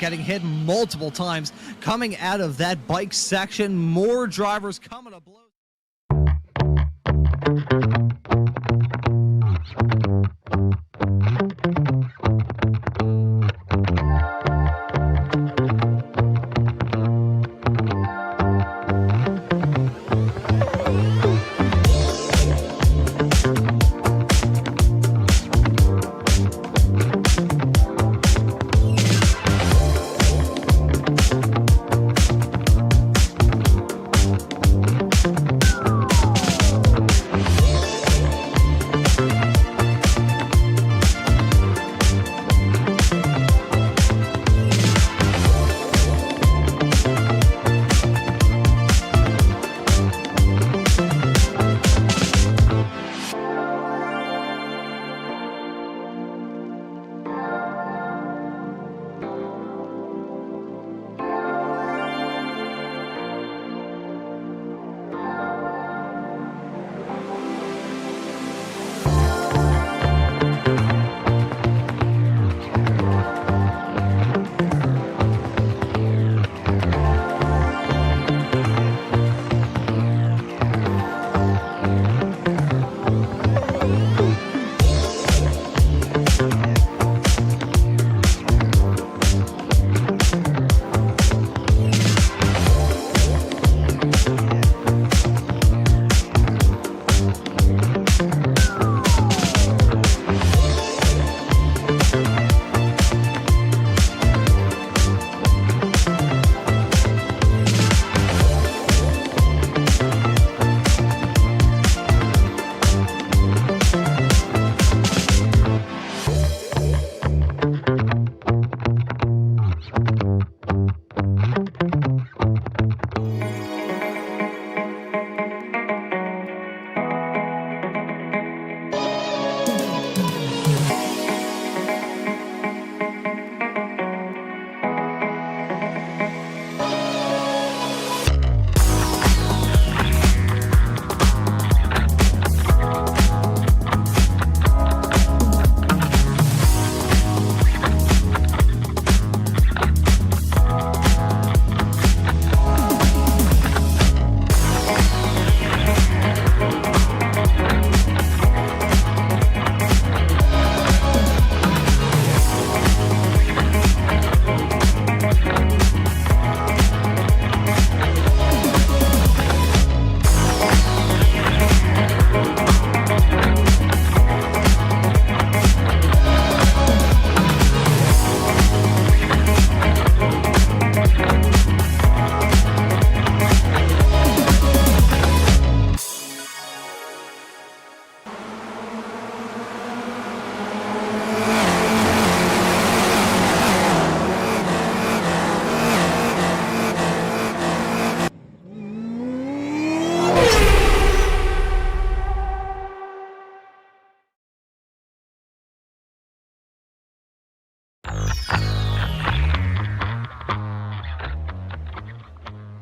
getting hit multiple times coming out of that bike section. More drivers coming to blows.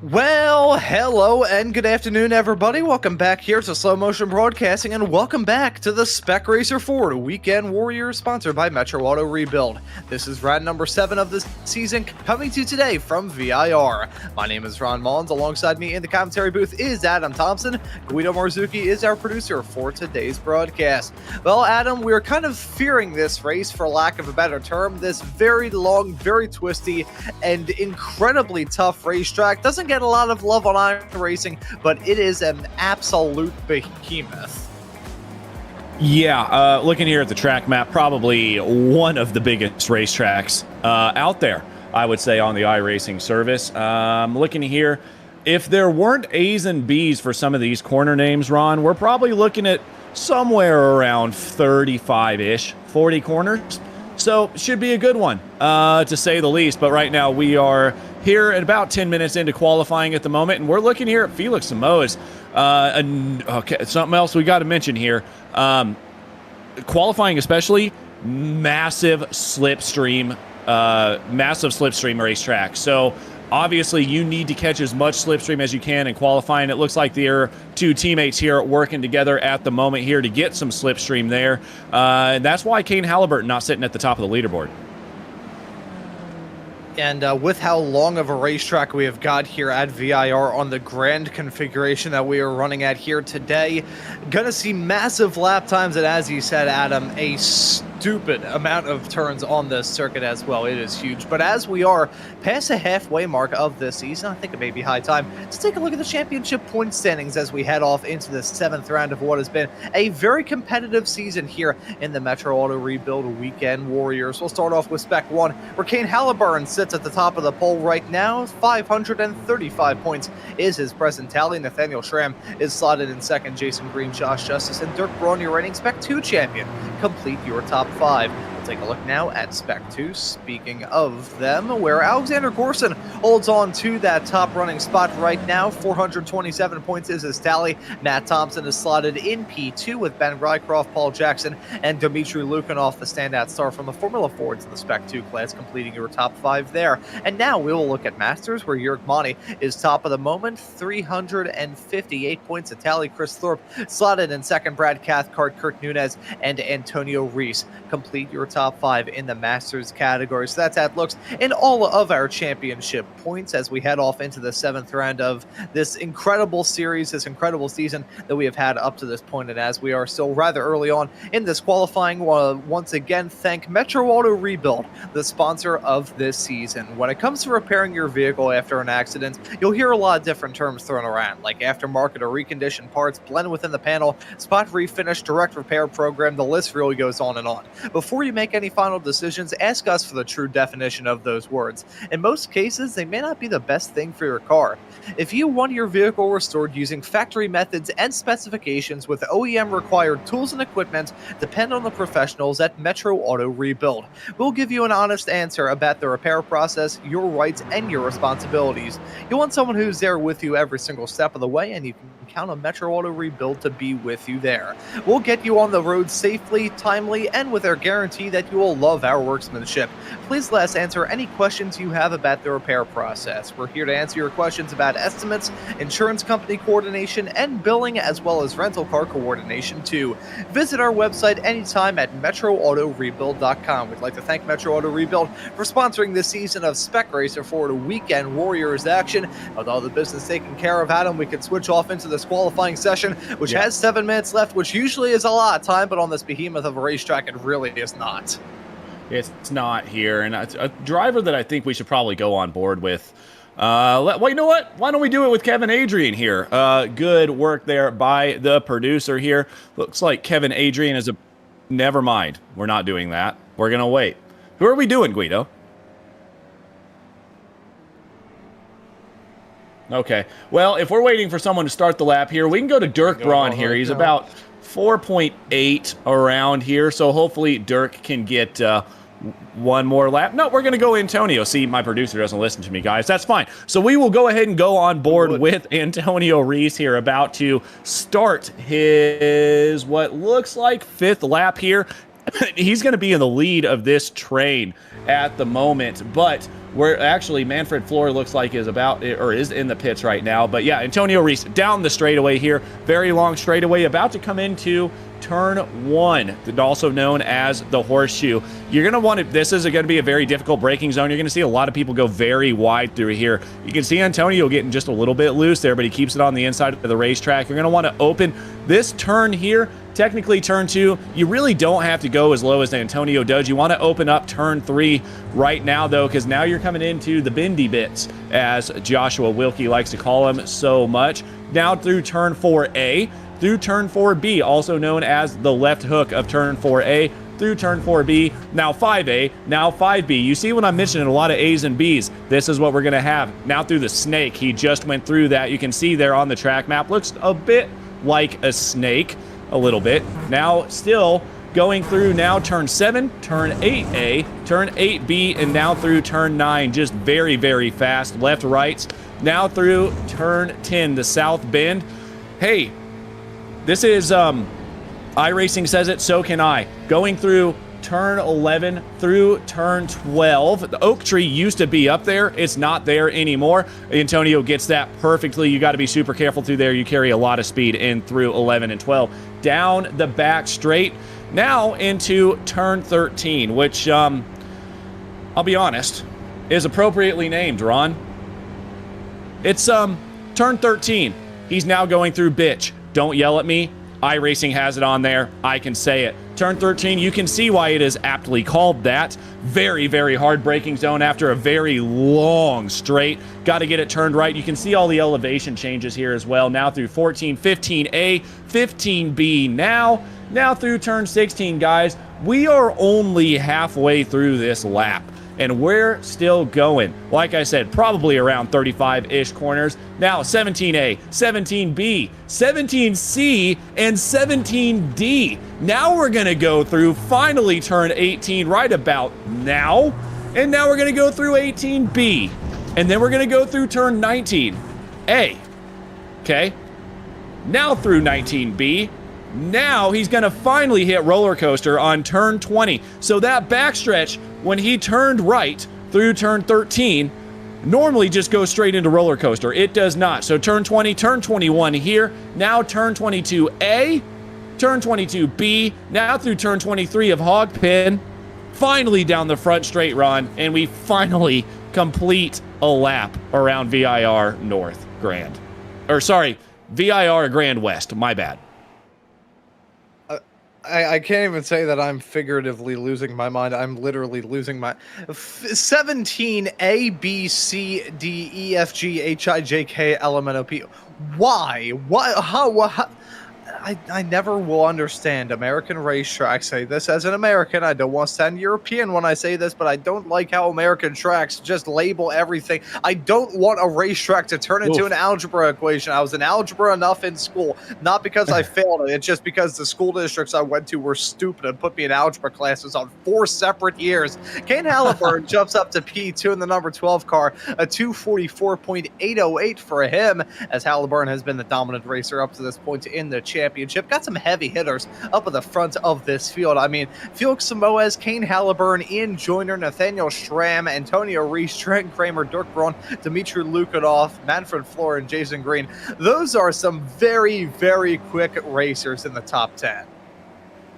Well, hello and good afternoon, everybody. Welcome back here to Slow Motion Broadcasting, and welcome back to the Spec Racer 4 Weekend Warriors, sponsored by Metro Auto Rebuild. This is round number 7 of this season, coming to you today from VIR. My name is Maunz. Alongside me in the commentary booth is Adam Thompson. Guido Marzucchi is our producer for today's broadcast. Well, Adam, we're kind of fearing this race, for lack of a better term. This very long, very twisty, and incredibly tough racetrack doesn't get a lot of love on iRacing, but it is an absolute behemoth. Yeah, looking here at the track map, probably one of the biggest racetracks out there, I would say, on the iRacing service. Looking here, if there weren't A's and B's for some of these corner names, Ron, we're probably looking at somewhere around 35-ish, 40 corners. So should be a good one, to say the least. But right now we are here at about 10 minutes into qualifying at the moment, and we're looking here at Felix Samoa's. Okay, something else we got to mention here. Qualifying especially, massive slipstream racetrack. So obviously you need to catch as much slipstream as you can in qualifying. It looks like their two teammates here working together at the moment here to get some slipstream there. And that's why Kane Halliburton not sitting at the top of the leaderboard. And with how long of a racetrack we have got here at VIR on the grand configuration that we are running at here today, gonna see massive lap times, and as you said, Adam, a stupid amount of turns on this circuit as well. It is huge. But as we are past the halfway mark of this season, I think it may be high time to take a look at the championship point standings as we head off into the 7th round of what has been a very competitive season here in the Metro Auto Rebuild Weekend Warriors. We'll start off with Spec 1, where Kane Halliburton sits at the top of the poll right now. 535 points is his present tally. Nathaniel Schramm is slotted in second. Jason Green, Josh Justice, and Dirk Braun, your reigning Spec 2 champion. Complete your top 5. We'll take a look now at Spec 2. Speaking of them, where Alexander Gorson holds on to that top running spot right now. 427 points is his tally. Matt Thompson is slotted in P2 with Ben Rycroft, Paul Jackson, and Dmitry Lukanov, the standout star from the Formula Fords in the Spec 2 class, completing your top 5 there. And now we will look at Masters, where Jörg Monty is top of the moment. 358 points a tally. Chris Thorpe slotted in second. Brad Cathcart, Kirk Nunez, and Antonio Reese complete your top 5 in the Masters category. So that's how it looks in all of our championship points as we head off into the 7th round of this incredible series, this incredible season that we have had up to this point. And as we are still rather early on in this qualifying, once again thank Metro Auto Rebuild, the sponsor of this season. When it comes to repairing your vehicle after an accident, you'll hear a lot of different terms thrown around, like aftermarket or reconditioned parts, blend within the panel, spot refinish, direct repair program. The list really goes on and on. Before you make any final decisions, ask us for the true definition of those words. In most cases, they may not be the best thing for your car. If you want your vehicle restored using factory methods and specifications with OEM required tools and equipment, depend on the professionals at Metro Auto Rebuild. We'll give you an honest answer about the repair process, your rights, and your responsibilities. You want someone who's there with you every single step of the way, and you can count on Metro Auto Rebuild to be with you there. We'll get you on the road safely, timely, and with our guarantee that you will love our workmanship. Please let us answer any questions you have about the repair process. We're here to answer your questions about estimates, insurance company coordination, and billing, as well as rental car coordination too. Visit our website anytime at metroautorebuild.com. We'd like to thank Metro Auto Rebuild for sponsoring this season of Spec Racer Ford Weekend Warriors action. With all the business taken care of, Adam, we can switch off into this qualifying session, which has 7 minutes left, which usually is a lot of time, but on this behemoth of a racetrack, it really is not. It's not here, and a driver that I think we should probably go on board with. Well, you know what? Why don't we do it with Kevin Adrian here? Good work there by the producer here. Looks like Kevin Adrian is a... Never mind. We're not doing that. We're going to wait. Who are we doing, Guido? Okay. Well, if we're waiting for someone to start the lap here, we can go to Dirk Braun here. He's about 4.8 around here, so hopefully Dirk can get one more lap. No, we're going to go Antonio. See, my producer doesn't listen to me, guys. That's fine. So we will go ahead and go on board with Antonio Reese here, about to start his what looks like 5th lap here. He's going to be in the lead of this train at the moment, but we're actually, Manfred Floor looks like is in the pits right now. But yeah, Antonio Reese down the straightaway here. Very long straightaway, about to come into turn 1, also known as the horseshoe. You're going to want to, this is going to be a very difficult braking zone. You're going to see a lot of people go very wide through here. You can see Antonio getting just a little bit loose there, but he keeps it on the inside of the racetrack. You're going to want to open this turn here. Technically turn 2, you really don't have to go as low as Antonio does. You want to open up turn 3 right now, though, because now you're coming into the bendy bits, as Joshua Wilkie likes to call them so much. Now through turn 4A, through turn 4B, also known as the left hook of turn 4A, through turn 4B, now 5A, now 5B. You see when I'm mentioning a lot of A's and B's, this is what we're going to have. Now through the snake, he just went through that. You can see there on the track map, looks a bit like a snake. A little bit. Now still going through now turn 7, turn 8A, turn 8B, and now through turn 9. Just very, very fast. Left, rights. Now through turn 10, the south bend. Hey, this is iRacing says it, so can I. Going through turn 11 through turn 12. The oak tree used to be up there. It's not there anymore. Antonio gets that perfectly. You got to be super careful through there. You carry a lot of speed in through 11 and 12. Down the back straight. Now into turn 13, which, I'll be honest, is appropriately named, Ron. It's turn 13. He's now going through bitch. Don't yell at me. iRacing has it on there. I can say it. Turn 13, you can see why it is aptly called that. Very, very hard braking zone after a very long straight. Got to get it turned right. You can see all the elevation changes here as well. Now through 14, 15A, 15B now through turn 16, guys. We are only halfway through this lap, and we're still going. Like I said, probably around 35-ish corners. Now 17A, 17B, 17C, and 17D. Now we're going to go through, finally turn 18 right about now. And now we're going to go through 18B. And then we're going to go through turn 19A. Okay? Now through 19B. Now he's going to finally hit roller coaster on turn 20. So that backstretch, when he turned right through turn 13, normally just goes straight into roller coaster. It does not. So turn 20, turn 21 here. Now turn 22A, turn 22B, now through turn 23 of hog pin. Finally down the front straight, Ron, and we finally complete a lap around VIR North Grand. Or sorry, VIR Grand West. My bad. I can't even say that I'm figuratively losing my mind. I'm literally losing my 17 A, B, C, D, E, F, G, H, I, J, K, L, M, N, O, P. Why? What? How? I never will understand American racetracks. I say this as an American. I don't want to sound European when I say this, but I don't like how American tracks just label everything. I don't want a racetrack to turn into an algebra equation. I was in algebra enough in school, not because I failed it. It's just because the school districts I went to were stupid and put me in algebra classes on 4 separate years. Kane Halliburton jumps up to P2 in the number 12 car, a 244.808 for him, as Halliburton has been the dominant racer up to this point in the championship. Got some heavy hitters up at the front of this field. I mean, Felix Samoes, Kane Halliburton, Ian Joyner, Nathaniel Schramm, Antonio Reese, Trent Kramer, Dirk Braun, Dmitry Lukanov, Manfred Flohr, and Jason Green. Those are some very, very quick racers in the top 10.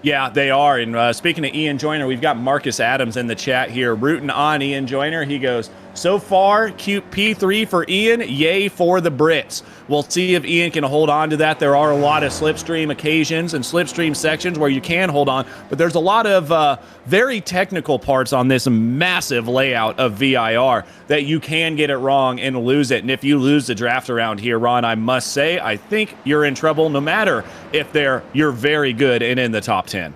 Yeah, they are. And speaking of Ian Joyner, we've got Marcus Adams in the chat here rooting on Ian Joyner. He goes, so far, cute P3 for Ian, yay for the Brits. We'll see if Ian can hold on to that. There are a lot of slipstream occasions and slipstream sections where you can hold on, but there's a lot of very technical parts on this massive layout of VIR that you can get it wrong and lose it. And if you lose the draft around here, Ron, I must say, I think you're in trouble no matter if you're very good and in the top 10.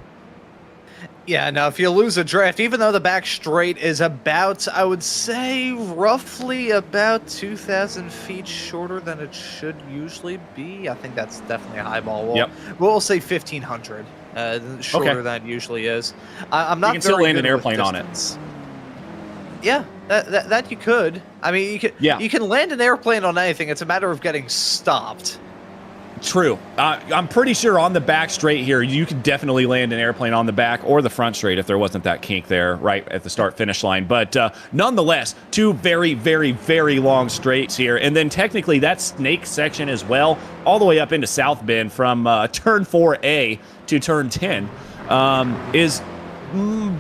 Yeah, now if you lose a draft, even though the back straight is about, I would say, roughly about 2,000 feet shorter than it should usually be. I think that's definitely a high ball. We'll say 1,500 shorter than it usually is. I'm not. You can still land an airplane on it. Yeah, that you could. I mean, you can land an airplane on anything. It's a matter of getting stopped. True. I'm pretty sure on the back straight here, you could definitely land an airplane on the back or the front straight if there wasn't that kink there right at the start-finish line. But nonetheless, 2 very, very, very long straights here. And then technically that snake section as well, all the way up into South Bend from turn 4A to turn 10 is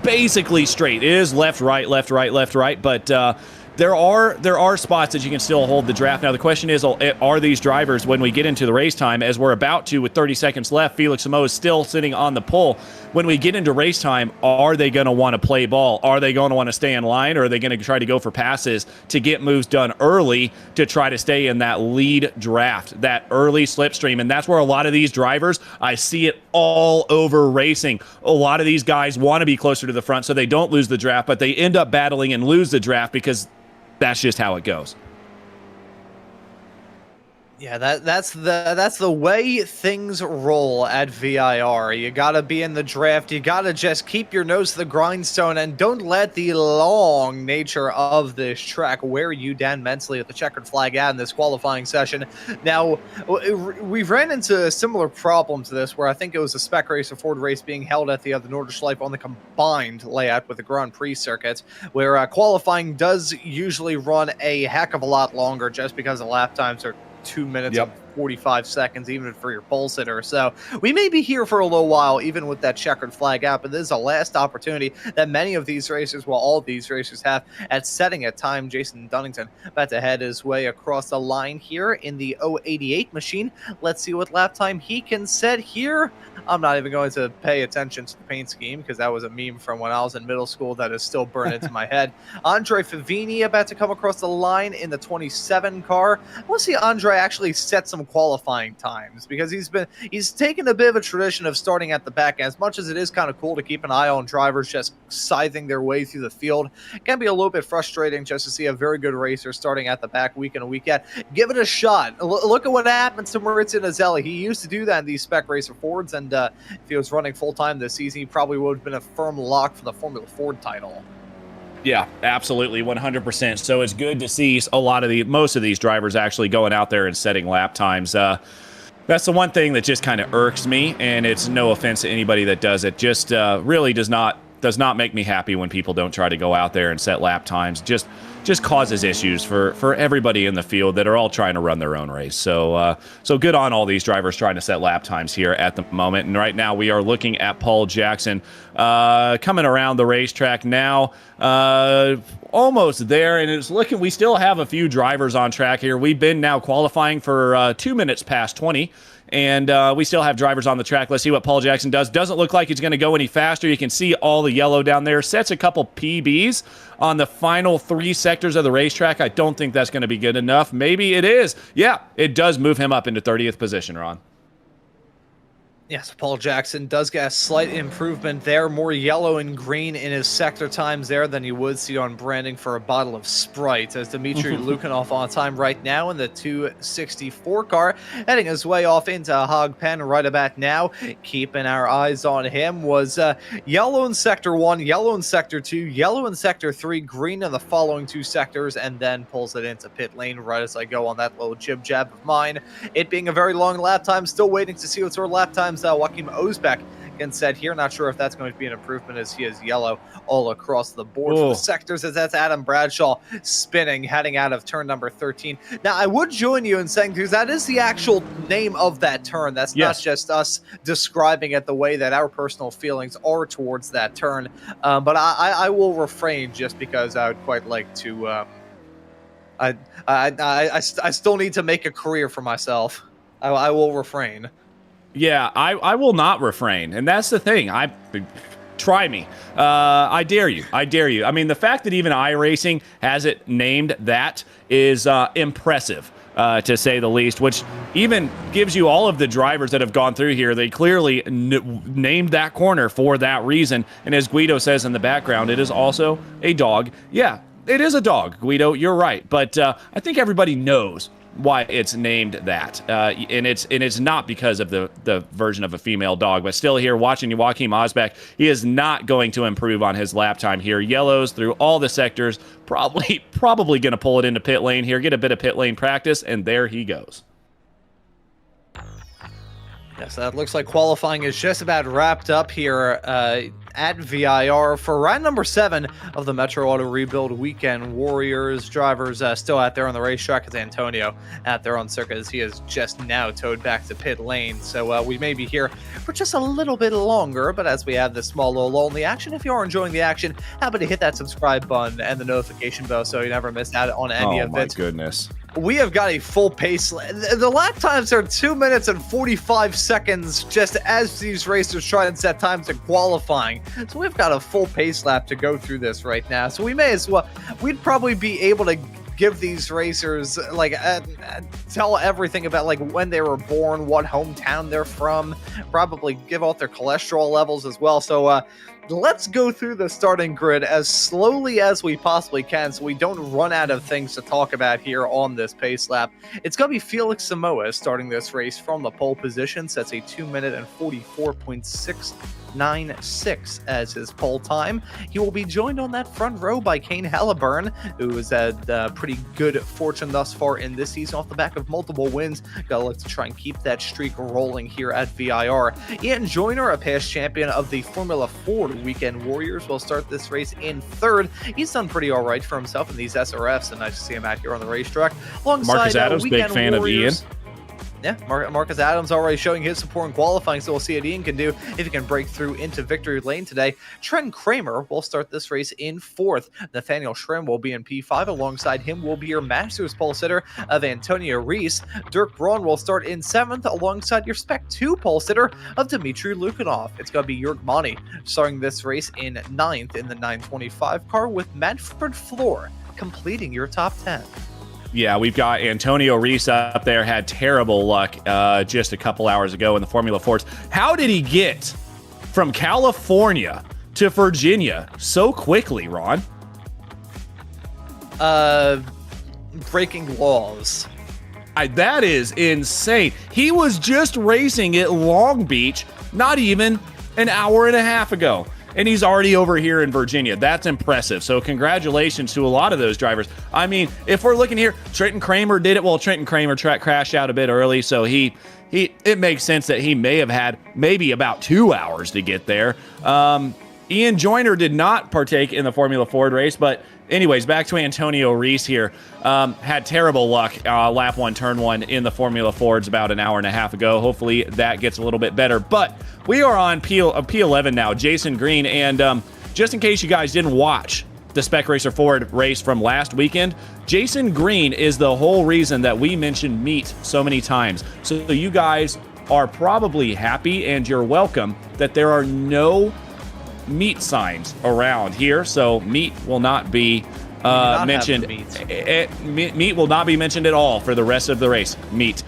basically straight. It is left, right, left, right, left, right. But there are spots that you can still hold the draft. Now, the question is, are these drivers, when we get into the race time, as we're about to with 30 seconds left, Felix Samoa is still sitting on the pole. When we get into race time, are they going to want to play ball? Are they going to want to stay in line, or are they going to try to go for passes to get moves done early to try to stay in that lead draft, that early slipstream? And that's where a lot of these drivers, I see it all over racing. A lot of these guys want to be closer to the front so they don't lose the draft, but they end up battling and lose the draft because that's just how it goes. Yeah, that's the way things roll at VIR. You gotta be in the draft. You gotta just keep your nose to the grindstone and don't let the long nature of this track wear you down mentally at the checkered flag out in this qualifying session. Now, we ran into a similar problem to this where I think it was a Spec race, a Ford race being held at the Nordschleife on the combined layout with the Grand Prix circuit, where qualifying does usually run a heck of a lot longer just because the lap times are 2 minutes and 45 seconds, even for your pole sitter. So we may be here for a little while, even with that checkered flag out, but this is the last opportunity that many of these racers, well, all of these racers have at setting a time. Jason Dunnington about to head his way across the line here in the 088 machine. Let's see what lap time he can set here. I'm not even going to pay attention to the paint scheme because that was a meme from when I was in middle school that is still burned into my head. Andre Favini about to come across the line in the 27 car. I want to see Andre actually set some qualifying times because he's taken a bit of a tradition of starting at the back end. As much as it is kind of cool to keep an eye on drivers just scything their way through the field, it can be a little bit frustrating just to see a very good racer starting at the back week in and week out. Give it a shot. Look at what happens to Maurizio Nazelli. He used to do that in these Spec Racer Fords, and if he was running full-time this season, he probably would have been a firm lock for the Formula Ford title. Yeah, absolutely, 100%. So it's good to see most of these drivers actually going out there and setting lap times. That's the one thing that just kind of irks me, and it's no offense to anybody that does it. Just really does not make me happy when people don't try to go out there and set lap times. Just causes issues for everybody in the field that are all trying to run their own race. So good on all these drivers trying to set lap times here at the moment. And right now we are looking at Paul Jackson coming around the racetrack now, almost there. And it's looking, we still have a few drivers on track here. We've been now qualifying for 2 minutes past 20. And we still have drivers on the track. Let's see what Paul Jackson does. Doesn't look like he's going to go any faster. You can see all the yellow down there. Sets a couple PBs on the final 3 sectors of the racetrack. I don't think that's going to be good enough. Maybe it is. Yeah, it does move him up into 30th position, Ron. Yes, Paul Jackson does get a slight improvement there. More yellow and green in his sector times there than you would see on branding for a bottle of Sprite. As Dmitry Lukhanov on time right now in the 264 car, heading his way off into Hog Pen right about now. Keeping our eyes on him was yellow in Sector 1, yellow in Sector 2, yellow in Sector 3, green in the following 2 sectors, and then pulls it into pit lane right as I go on that little jib-jab of mine. It being a very long lap time, still waiting to see what sort of lap times Joachim Osbeck can set here. Not sure if that's going to be an improvement as he is yellow all across the board for the sectors, as that's Adam Bradshaw spinning, heading out of turn number 13. Now, I would join you in saying, because that is the actual name of that turn. That's not just us describing it the way that our personal feelings are towards that turn. But I will refrain just because I would quite like to... I still need to make a career for myself. I will refrain. Yeah, I will not refrain, and that's the thing. Try me. I dare you. I dare you. I mean, the fact that even iRacing has it named that is impressive, to say the least, which even gives you all of the drivers that have gone through here. They clearly named that corner for that reason, and as Guido says in the background, it is also a dog. Yeah, it is a dog, Guido. You're right, but I think everybody knows why it's named that, and it's not because of the version of a female dog, but still here watching Joachim Osbeck, he is not going to improve on his lap time here. Yellows through all the sectors, probably going to pull it into pit lane here, get a bit of pit lane practice, and there he goes. Yes, that looks like qualifying is just about wrapped up here at VIR for round number 7 of the Metro Auto Rebuild Weekend Warriors. Drivers still out there on the racetrack as Antonio out there on circuit as he is just now towed back to pit lane. So we may be here for just a little bit longer, but as we have this small little lull in the action, if you are enjoying the action, happy to hit that subscribe button and the notification bell so you never miss out on any of it. Oh my goodness. We have got a full pace. The lap times are 2 minutes and 45 seconds just as these racers try and set times in qualifying. So we've got a full pace lap to go through this right now. So we may as well, we'd probably be able to give these racers, like, tell everything about, like, when they were born, what hometown they're from, probably give out their cholesterol levels as well. So, let's go through the starting grid as slowly as we possibly can so we don't run out of things to talk about here on this pace lap. It's going to be Felix Samoa starting this race from the pole position. Sets a 2 minute and 44.696 as his pole time. He will be joined on that front row by Kane Halliburton, who has had pretty good fortune thus far in this season off the back of multiple wins. Gotta look to try and keep that streak rolling here at VIR. Ian Joyner, a past champion of the Formula Ford Weekend Warriors, will start this race in 3rd. He's done pretty all right for himself in these SRFs, and nice to see him out here on the racetrack. Alongside Marcus Adams, big fan Warriors. of Ian. Yeah, Marcus Adams already showing his support in qualifying, so we'll see what Ian can do if he can break through into victory lane today. Trent Kramer will start this race in 4th. Nathaniel Schramm will be in P5. Alongside him will be your Masters pole sitter of Antonio Reese. Dirk Braun will start in 7th alongside your Spec 2 pole sitter of Dmitry Lukanov. It's going to be Jörg Mani starting this race in 9th in the 925 car, with Manfred Floor completing your top 10. Yeah, we've got Antonio Reese up there, had terrible luck just a couple hours ago in the Formula Fords. How did he get from California to Virginia so quickly, Ron? Breaking laws. That is insane. He was just racing at Long Beach not even an hour and a half ago, and he's already over here in Virginia. That's impressive. So congratulations to a lot of those drivers. I mean, if we're looking here, Trenton Kramer did it. Well, Trenton Kramer crashed out a bit early, so it makes sense that he may have had maybe about 2 hours to get there. Ian Joyner did not partake in the Formula Ford race, but anyways, back to Antonio Reese here. Had terrible luck lap 1, turn 1 in the Formula Fords about an hour and a half ago. Hopefully that gets a little bit better. But we are on P11 now, Jason Green. And just in case you guys didn't watch the Spec Racer Ford race from last weekend, Jason Green is the whole reason that we mentioned meat so many times. So you guys are probably happy, and you're welcome, that there are no meat signs around here, so meat will not be mentioned. Meat will not be mentioned at all for the rest of the race. Meat.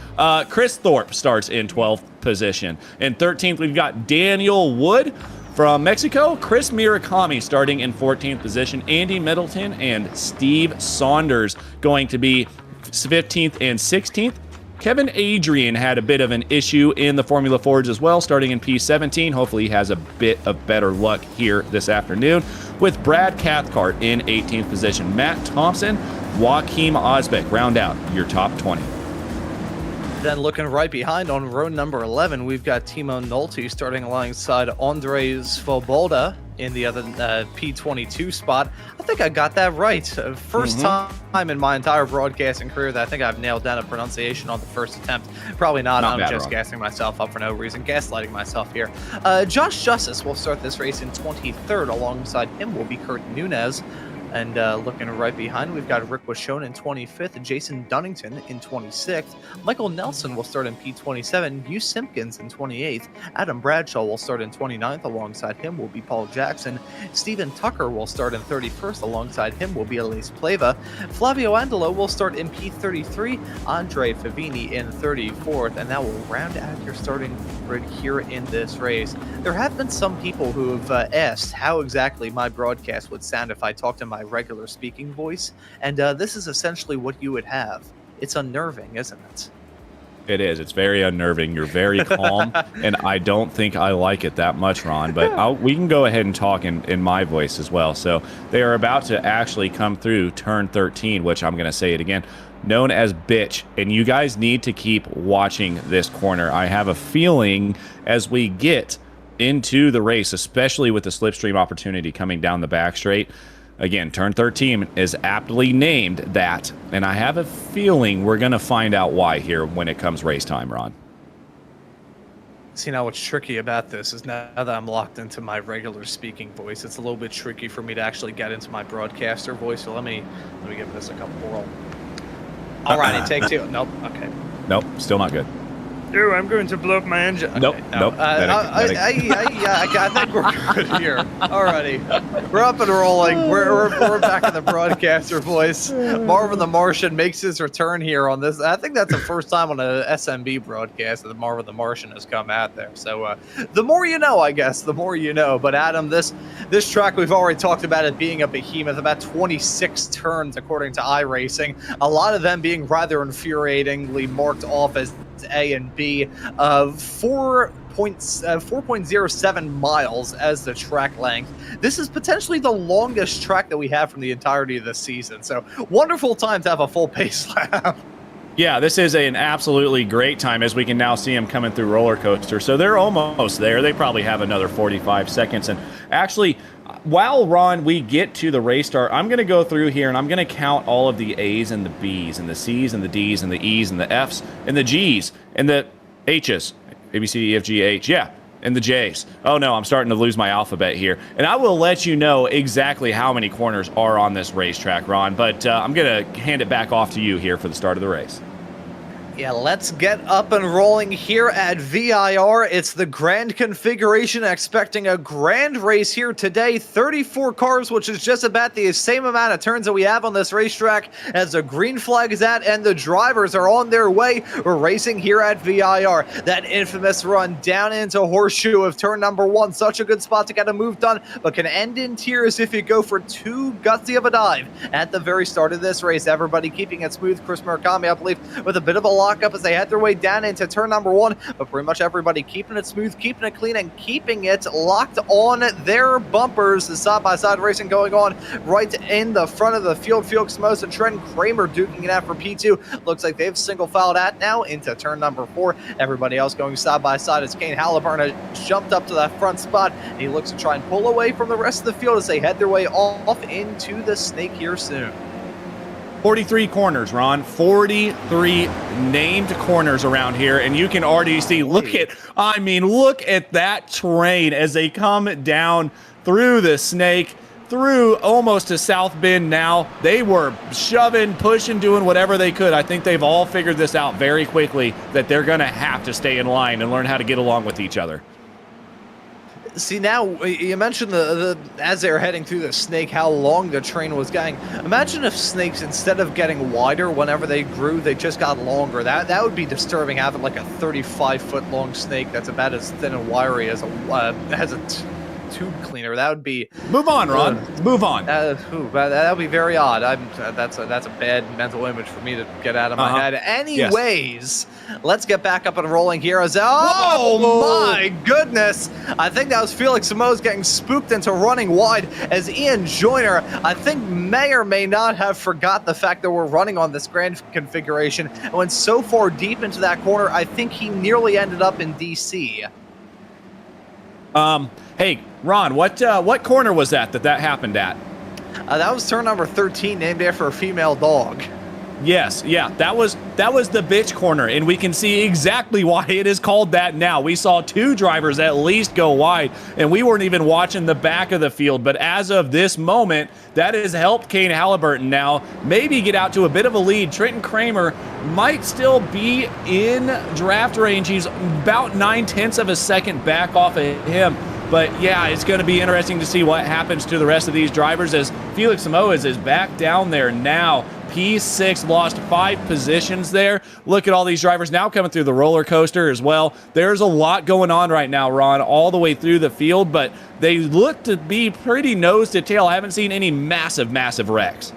Chris Thorpe starts in 12th position. In 13th, we've got Daniel Wood from Mexico. Chris Murakami starting in 14th position. Andy Middleton and Steve Saunders going to be 15th and 16th. Kevin Adrian had a bit of an issue in the Formula Fords as well, starting in P17. Hopefully he has a bit of better luck here this afternoon, with Brad Cathcart in 18th position. Matt Thompson, Joachim Osbeck round out your top 20. Then looking right behind on row number 11, we've got Timo Nolte starting alongside Andres Svoboda in the other P22 spot. I think I got that right. First time in my entire broadcasting career that I think I've nailed down a pronunciation on the first attempt. Probably not. I'm just gassing myself up for no reason, gaslighting myself here. Josh Justice will start this race in 23rd. Alongside him will be Kurt Nunez. And looking right behind, we've got Rick Washone in 25th, Jason Dunnington in 26th. Michael Nelson will start in P27, Hugh Simpkins in 28th. Adam Bradshaw will start in 29th. Alongside him will be Paul Jackson. Stephen Tucker will start in 31st. Alongside him will be Elise Pleva. Flavio Andolo will start in P33. Andre Favini in 34th. And that will round out your starting grid here in this race. There have been some people who have asked how exactly my broadcast would sound if I talked in my regular speaking voice, and this is essentially what you would have. It's unnerving, isn't it? It is. It's very unnerving. You're very calm, and I don't think I like it that much, Ron, but we can go ahead and talk in my voice as well. So they are about to actually come through turn 13, which I'm going to say it again, known as bitch, and you guys need to keep watching this corner. I have a feeling as we get into the race, especially with the slipstream opportunity coming down the back straight, again, turn 13 is aptly named that, and I have a feeling we're going to find out why here when it comes race time, Ron. See, now what's tricky about this is now that I'm locked into my regular speaking voice, it's a little bit tricky for me to actually get into my broadcaster voice, so let me give this a couple more. All right, take two. Nope, okay. Nope, still not good. Oh, I'm going to blow up my engine. Okay, nope. I think we're good here. Alrighty, we're up and rolling. We're back in the broadcaster voice. Marvin the Martian makes his return here on this. I think that's the first time on a SMB broadcast that Marvin the Martian has come out there. So the more you know, I guess, the more you know. But Adam, this track, we've already talked about it being a behemoth, about 26 turns according to iRacing. A lot of them being rather infuriatingly marked off as A and B, 4.07 miles as the track length. This is potentially the longest track that we have from the entirety of the season. So wonderful time to have a full pace lap. Yeah, this is an absolutely great time as we can now see them coming through roller coaster. So they're almost there. They probably have another 45 seconds. And actually, while, Ron, we get to the race start, I'm going to go through here and I'm going to count all of the A's and the B's and the C's and the D's and the E's and the F's and the G's and the H's. A, B, C, D, E, F, G, H. Yeah. And the J's. Oh no, I'm starting to lose my alphabet here. And I will let you know exactly how many corners are on this racetrack, Ron, but I'm going to hand it back off to you here for the start of the race. Yeah, let's get up and rolling here at VIR. It's the grand configuration, expecting a grand race here today. 34 cars, which is just about the same amount of turns that we have on this racetrack as the green flag is at, and the drivers are on their way. We're racing here at VIR. That infamous run down into Horseshoe of turn number 1. Such a good spot to get a move done, but can end in tears if you go for too gutsy of a dive at the very start of this race. Everybody keeping it smooth. Chris Murakami, I believe, with a bit of a lock-up as they head their way down into turn number 1, but pretty much everybody keeping it smooth, keeping it clean, and keeping it locked on their bumpers. The side-by-side racing going on right in the front of the field. Felix Moss and Trent Kramer duking it out for P2. Looks like they've single-filed out now into turn number 4. Everybody else going side-by-side as Kane Halliburton has jumped up to that front spot. He looks to try and pull away from the rest of the field as they head their way off into the snake here soon. 43 corners, Ron. 43 named corners around here, and you can already see, look at that terrain as they come down through the snake, through almost to South Bend now. They were shoving, pushing, doing whatever they could. I think they've all figured this out very quickly, that they're going to have to stay in line and learn how to get along with each other. See, now you mentioned the as they were heading through the snake, how long the train was going. Imagine if snakes, instead of getting wider whenever they grew, they just got longer. That would be disturbing, having like a 35-foot long snake that's about as thin and wiry as a tube cleaner. That would be... Move on, Ron. Move on. That would be very odd. That's a bad mental image for me to get out of my head. Anyways, let's get back up and rolling here. My goodness. I think that was Felix Moss getting spooked into running wide as Ian Joyner, I think, may or may not have forgot the fact that we're running on this grand configuration and went so far deep into that corner, I think he nearly ended up in DC. Hey, Ron, what corner was that happened at? That was turn number 13, named after a female dog. Yes, yeah, that was the bitch corner, and we can see exactly why it is called that now. We saw 2 drivers at least go wide, and we weren't even watching the back of the field, but as of this moment, that has helped Kane Halliburton now maybe get out to a bit of a lead. Trenton Kramer might still be in draft range. He's about 9/10 of a second back off of him. But yeah, it's going to be interesting to see what happens to the rest of these drivers as Felix Samoas is back down there now. P6 lost 5 positions there. Look at all these drivers now coming through the roller coaster as well. There's a lot going on right now, Ron, all the way through the field, but they look to be pretty nose to tail. I haven't seen any massive wrecks.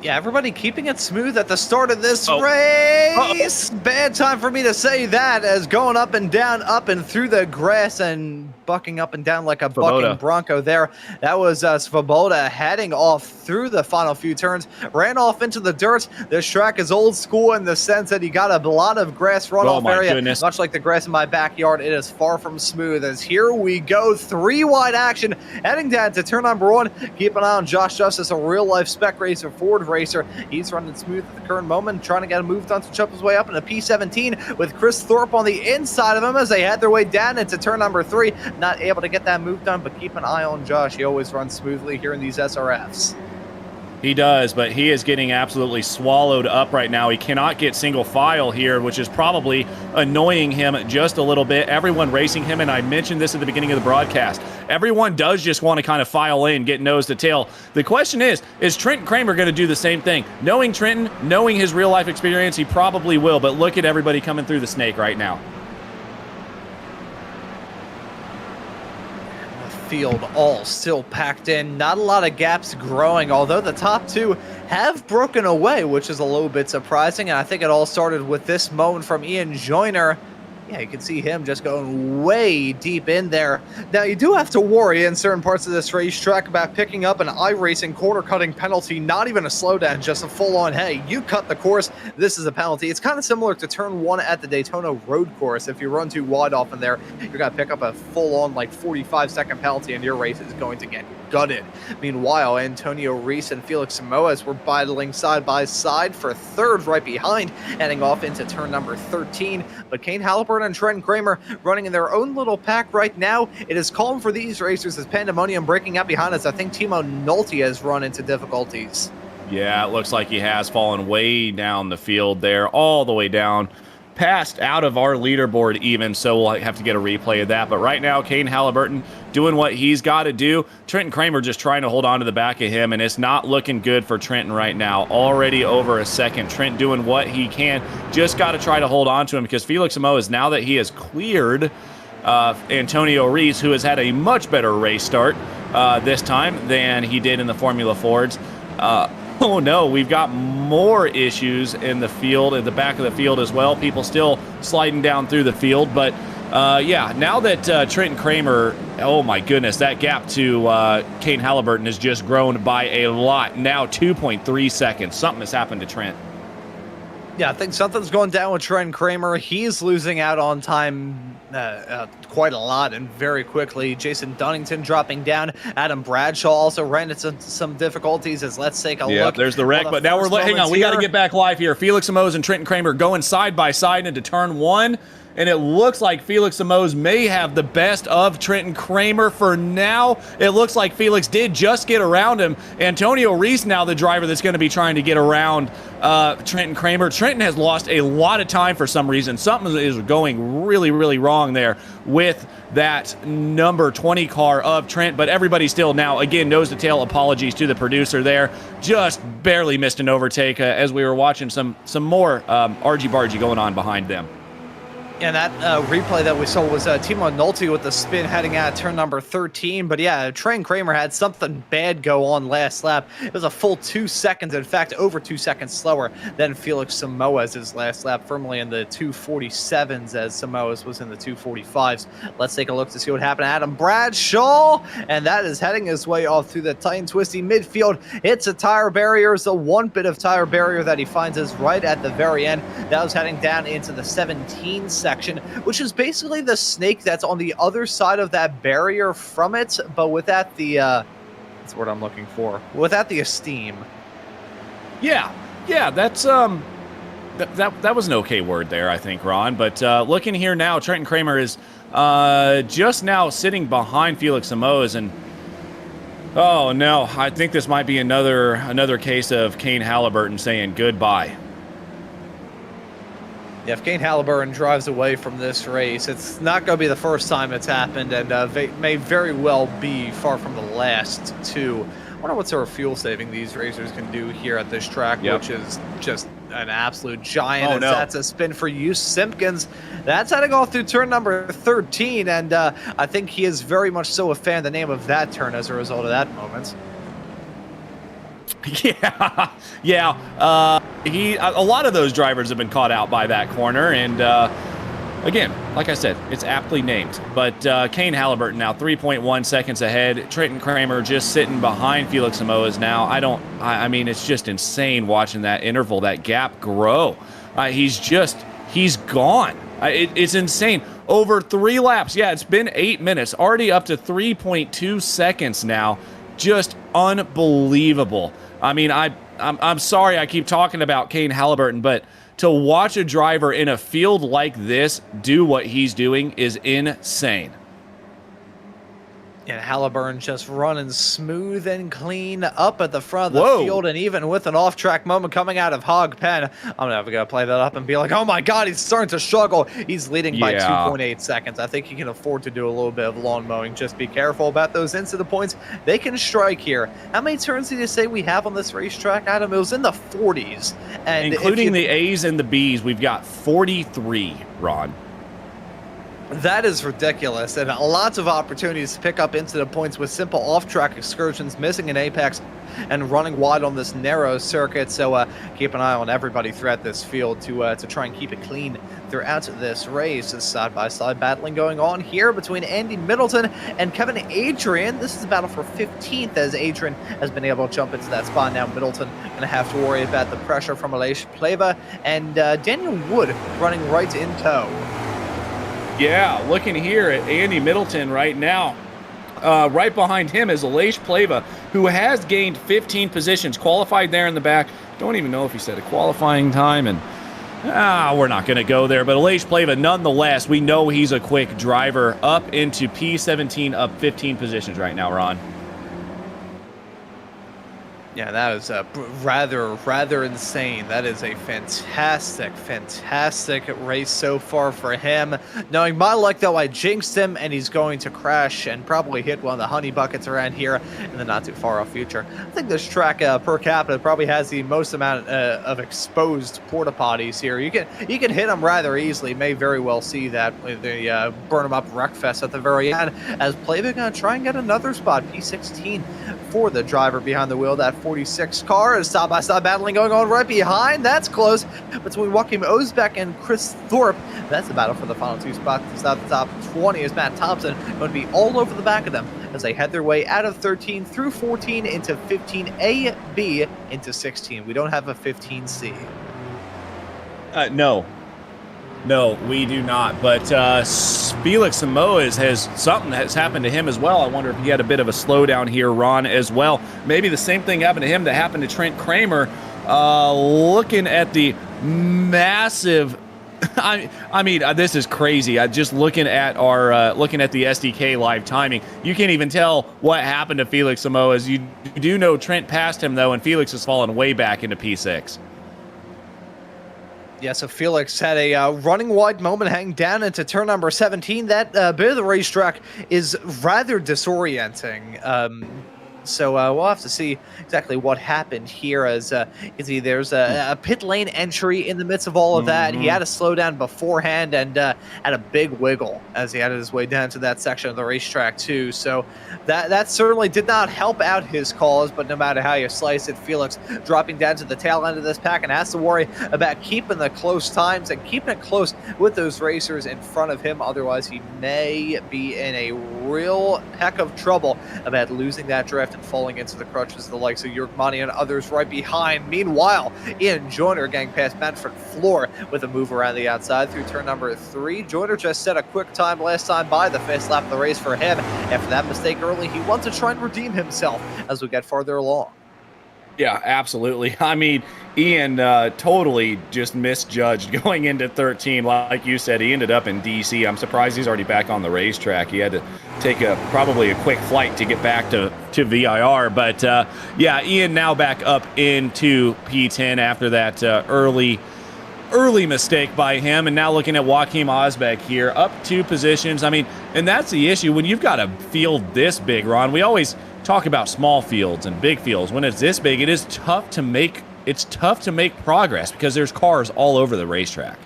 Yeah, everybody keeping it smooth at the start of this race. Bad time for me to say that, as going up and down, up and through the grass and bucking up and down like a bucking bronco there. That was Svoboda heading off through the final few turns, ran off into the dirt. This track is old school in the sense that you got a lot of grass runoff area. Goodness. Much like the grass in my backyard, it is far from smooth, as here we go, 3-wide action, heading down to turn number 1. Keep an eye on Josh Justice, a real-life Spec racer, Ford racer. He's running smooth at the current moment, trying to get a move done to jump his way up into P17 with Chris Thorpe on the inside of him as they head their way down into turn number 3. Not able to get that move done, but keep an eye on Josh. He always runs smoothly here in these SRFs. He does, but he is getting absolutely swallowed up right now. He cannot get single file here, which is probably annoying him just a little bit. Everyone racing him, and I mentioned this at the beginning of the broadcast, everyone does just want to kind of file in, get nose to tail. The question is Trenton Kramer going to do the same thing? Knowing Trenton, knowing his real-life experience, he probably will, but look at everybody coming through the snake right now. Field all still packed in, not a lot of gaps growing, although the top 2 have broken away, which is a little bit surprising. And I think it all started with this moment from Ian Joyner Yeah, you can see him just going way deep in there. Now, you do have to worry in certain parts of this racetrack about picking up an iRacing corner cutting penalty, not even a slowdown, just a full-on, hey, you cut the course, this is a penalty. It's kind of similar to turn 1 at the Daytona road course. If you run too wide off in there, you're going to pick up a full-on, like, 45-second penalty, and your race is going to get gutted. Meanwhile, Antonio Reese and Felix Samoas were battling side by side for third right behind, heading off into turn number 13. But Kane Halliburton and Trent Kramer running in their own little pack right now. It is calm for these racers as pandemonium breaking out behind us. I think Timo Nolte has run into difficulties. Yeah, it looks like he has fallen way down the field there, all the way down, passed out of our leaderboard even, so we'll have to get a replay of that. But right now, Kane Halliburton doing what he's got to do. Trenton Kramer just trying to hold on to the back of him, and it's not looking good for Trenton right now. Already over a second. Trent doing what he can. Just got to try to hold on to him because Felix Samoas, now that he has cleared Antonio Reese, who has had a much better race start this time than he did in the Formula Fords. Oh no, we've got more issues in the field, at the back of the field as well. People still sliding down through the field. But yeah, now that Trenton Kramer, oh my goodness, that gap to Kane Halliburton has just grown by a lot. Now 2.3 seconds. Something has happened to Trent. Yeah, I think something's going down with Trent Kramer. He's losing out on time quite a lot and very quickly. Jason Dunnington dropping down. Adam Bradshaw also ran into some difficulties. As let's take a look. There's the wreck, but now hang on. We got to get back live here. Felix Samoas and Trenton Kramer going side by side into turn 1. And it looks like Felix Samoas may have the best of Trenton Kramer for now. It looks like Felix did just get around him. Antonio Reese now the driver that's going to be trying to get around Trenton Kramer. Trenton has lost a lot of time for some reason. Something is going really, really wrong there with that number 20 car of Trent. But everybody still now, again, nose to tail apologies to the producer there. Just barely missed an overtake as we were watching some more argy-bargy going on behind them. And that replay that we saw was Timo Nolte with the spin heading out turn number 13. But yeah, Trent Kramer had something bad go on last lap. It was a full 2 seconds, in fact, over 2 seconds slower than Felix Samoas' last lap, firmly in the 2:47s as Samoas was in the 2:45s. Let's take a look to see what happened. Adam Bradshaw, and that is heading his way off through the tight and twisty midfield. It's a tire barrier. So one bit of tire barrier that he finds is right at the very end. That was heading down into the 17 section, which is basically the snake that's on the other side of that barrier from it, but without the that's what I'm looking for, without the esteem. Yeah, that's that was an okay word there, I think, Ron. But looking here now, Trenton Kramer is just now sitting behind Felix Samoas, and oh no, I think this might be another case of Kane Halliburton saying goodbye. Yeah, if Kane Halliburton drives away from this race, it's not going to be the first time it's happened, and may very well be far from the last two. I wonder what sort of fuel saving these racers can do here at this track, which is just an absolute giant. Oh, no. That's a spin for you, Simpkins. That's heading off through turn number 13, and I think he is very much so a fan of the name of that turn as a result of that moment. Yeah. A lot of those drivers have been caught out by that corner, and again, like I said, it's aptly named. But Kane Halliburton now 3.1 seconds ahead. Trenton Kramer just sitting behind Felix Samoas now. I mean, it's just insane watching that interval, that gap grow. He's gone. It's insane. Over 3 laps. Yeah, it's been 8 minutes. Already up to 3.2 seconds now. Just unbelievable. I mean, I'm sorry I keep talking about Kane Halliburton, but to watch a driver in a field like this do what he's doing is insane. And Halliburton just running smooth and clean up at the front of the field, and even with an off-track moment coming out of Hog Pen, I'm going to play that up and be like, oh my God, he's starting to struggle. He's leading by 2.8 seconds. I think he can afford to do a little bit of lawn mowing. Just be careful about those incident points. They can strike here. How many turns did you say we have on this racetrack, Adam? It was in the 40s. And including the A's and the B's, we've got 43, Ron. That is ridiculous, and lots of opportunities to pick up incident points with simple off-track excursions, missing an apex, and running wide on this narrow circuit. So keep an eye on everybody throughout this field to try and keep it clean throughout this race. There's side-by-side battling going on here between Andy Middleton and Kevin Adrian. This is a battle for 15th, as Adrian has been able to jump into that spot. Now Middleton going to have to worry about the pressure from Aleix Pleva and Daniel Wood running right in tow. Yeah, looking here at Andy Middleton right now. Right behind him is Aleix Pleva, who has gained 15 positions, qualified there in the back. Don't even know if he said a qualifying time, and we're not going to go there. But Aleix Pleva, nonetheless, we know he's a quick driver, up into P17, up 15 positions right now, Ron. Yeah, that is rather insane. That is a fantastic race so far for him. Knowing my luck, though, I jinxed him, and he's going to crash and probably hit one of the honey buckets around here in the not too far off future. I think this track per capita probably has the most amount of exposed porta potties here. You can hit them rather easily. May very well see that with the burn them up wreckfest at the very end. As Pleva going to try and get another spot, P16 for the driver behind the wheel. That 46 car is side-by-side battling going on right behind. That's close between Joachim Osbeck and Chris Thorpe. That's the battle for the final two spots. Inside the top 20 is Matt Thompson, going to be all over the back of them as they head their way out of 13 through 14 into 15A, B, into 16. We don't have a 15C. No, we do not. But Felix Samoa has something has happened to him as well. I wonder if he had a bit of a slowdown here, Ron, as well. Maybe the same thing happened to him that happened to Trent Kramer. Looking at the massive, I mean, this is crazy. Just looking at the SDK live timing, you can't even tell what happened to Felix Samoa. As you do know, Trent passed him though, and Felix has fallen way back into P6. Yeah, so Felix had a running wide moment hanging down into turn number 17. That bit of the racetrack is rather disorienting. So we'll have to see exactly what happened here as there's a pit lane entry in the midst of all of that. He had to slow down beforehand and had a big wiggle as he had his way down to that section of the racetrack too. So that certainly did not help out his cause, but no matter how you slice it, Felix dropping down to the tail end of this pack and has to worry about keeping the close times and keeping it close with those racers in front of him. Otherwise, he may be in a real heck of trouble about losing that drift and falling into the crutches of the likes of Jurgmani and others right behind. Meanwhile, Ian Joyner getting past Manfred Floor with a move around the outside through turn number 3. Joyner just set a quick time last time by, the fifth lap of the race for him. After that mistake early, he wants to try and redeem himself as we get farther along. Yeah, absolutely. I mean, Ian totally just misjudged going into 13. Like you said, he ended up in DC. I'm surprised he's already back on the racetrack. He had to take probably a quick flight to get back to VIR. But yeah, Ian now back up into P10 after that early mistake by him. And now looking at Joachim Osbeck here, up 2 positions. I mean, and that's the issue when you've got a field this big, Ron. We always talk about small fields and big fields. When it's this big, it's tough to make progress because there's cars all over the racetrack.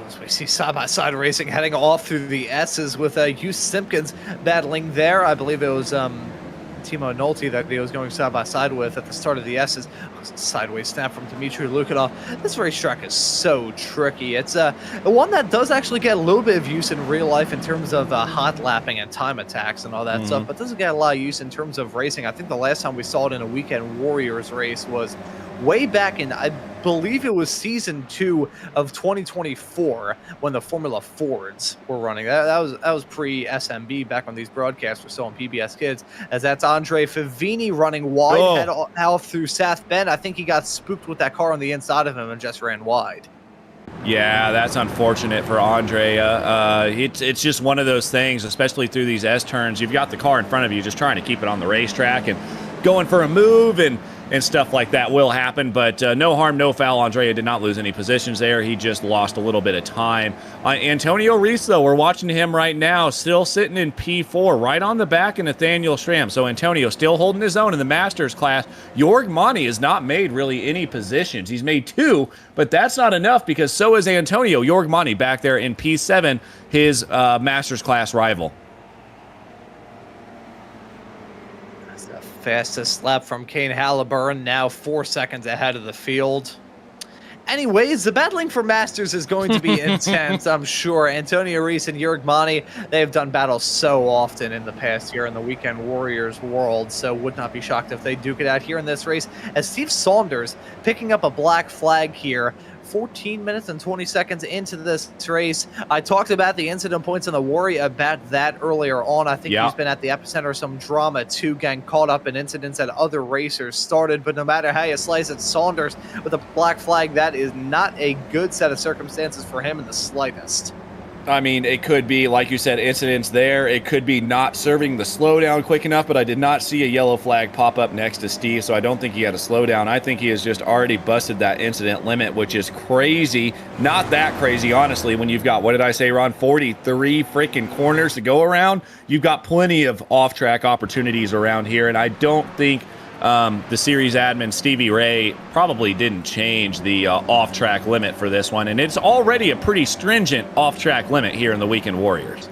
As we see side-by-side racing heading off through the S's with Hugh Simpkins battling there. I believe it was Timo Nolte that he was going side-by-side with at the start of the S's. Sideways snap from Dmitry Lukinov. This racetrack is so tricky. It's one that does actually get a little bit of use in real life in terms of hot lapping and time attacks and all that stuff, but doesn't get a lot of use in terms of racing. I think the last time we saw it in a Weekend Warriors race was way back in, I believe it was season 2 of 2024 when the Formula Fords were running. That was pre-SMB back when these broadcasts were still on PBS Kids, as that's Andre Favini running wide, head off through South Bend. I think he got spooked with that car on the inside of him and just ran wide. Yeah, that's unfortunate for Andre. It's just one of those things, especially through these S turns. You've got the car in front of you just trying to keep it on the racetrack and going for a move, and and stuff like that will happen. But no harm, no foul. Andrea did not lose any positions there. He just lost a little bit of time. Antonio Reese, though, we're watching him right now, still sitting in P4, right on the back of Nathaniel Stram. So Antonio still holding his own in the Masters class. Jorg Mani has not made really any positions. He's made 2, but that's not enough because so is Antonio. Jorg Mani back there in P7, his Masters class rival. That's the fastest lap from Kane Halliburton, now 4 seconds ahead of the field. Anyways, the battling for Masters is going to be intense, I'm sure. Antonio Reese and Jorg Mani, they've done battles so often in the past year in the Weekend Warriors world, so would not be shocked if they duke it out here in this race. As Steve Saunders picking up a black flag here, 14 minutes and 20 seconds into this race. I talked about the incident points and the worry about that earlier on. I think he's been at the epicenter of some drama too, getting caught up in incidents that other racers started. But no matter how you slice it, Saunders with a black flag, that is not a good set of circumstances for him in the slightest. I mean, it could be, like you said, incidents there. It could be not serving the slowdown quick enough, but I did not see a yellow flag pop up next to Steve, so I don't think he had a slowdown. I think he has just already busted that incident limit, which is crazy. Not that crazy, honestly, when you've got, what did I say, Ron, 43 freaking corners to go around. You've got plenty of off-track opportunities around here, and I don't think the series admin, Stevie Ray, probably didn't change the off-track limit for this one, and it's already a pretty stringent off-track limit here in the Weekend Warriors.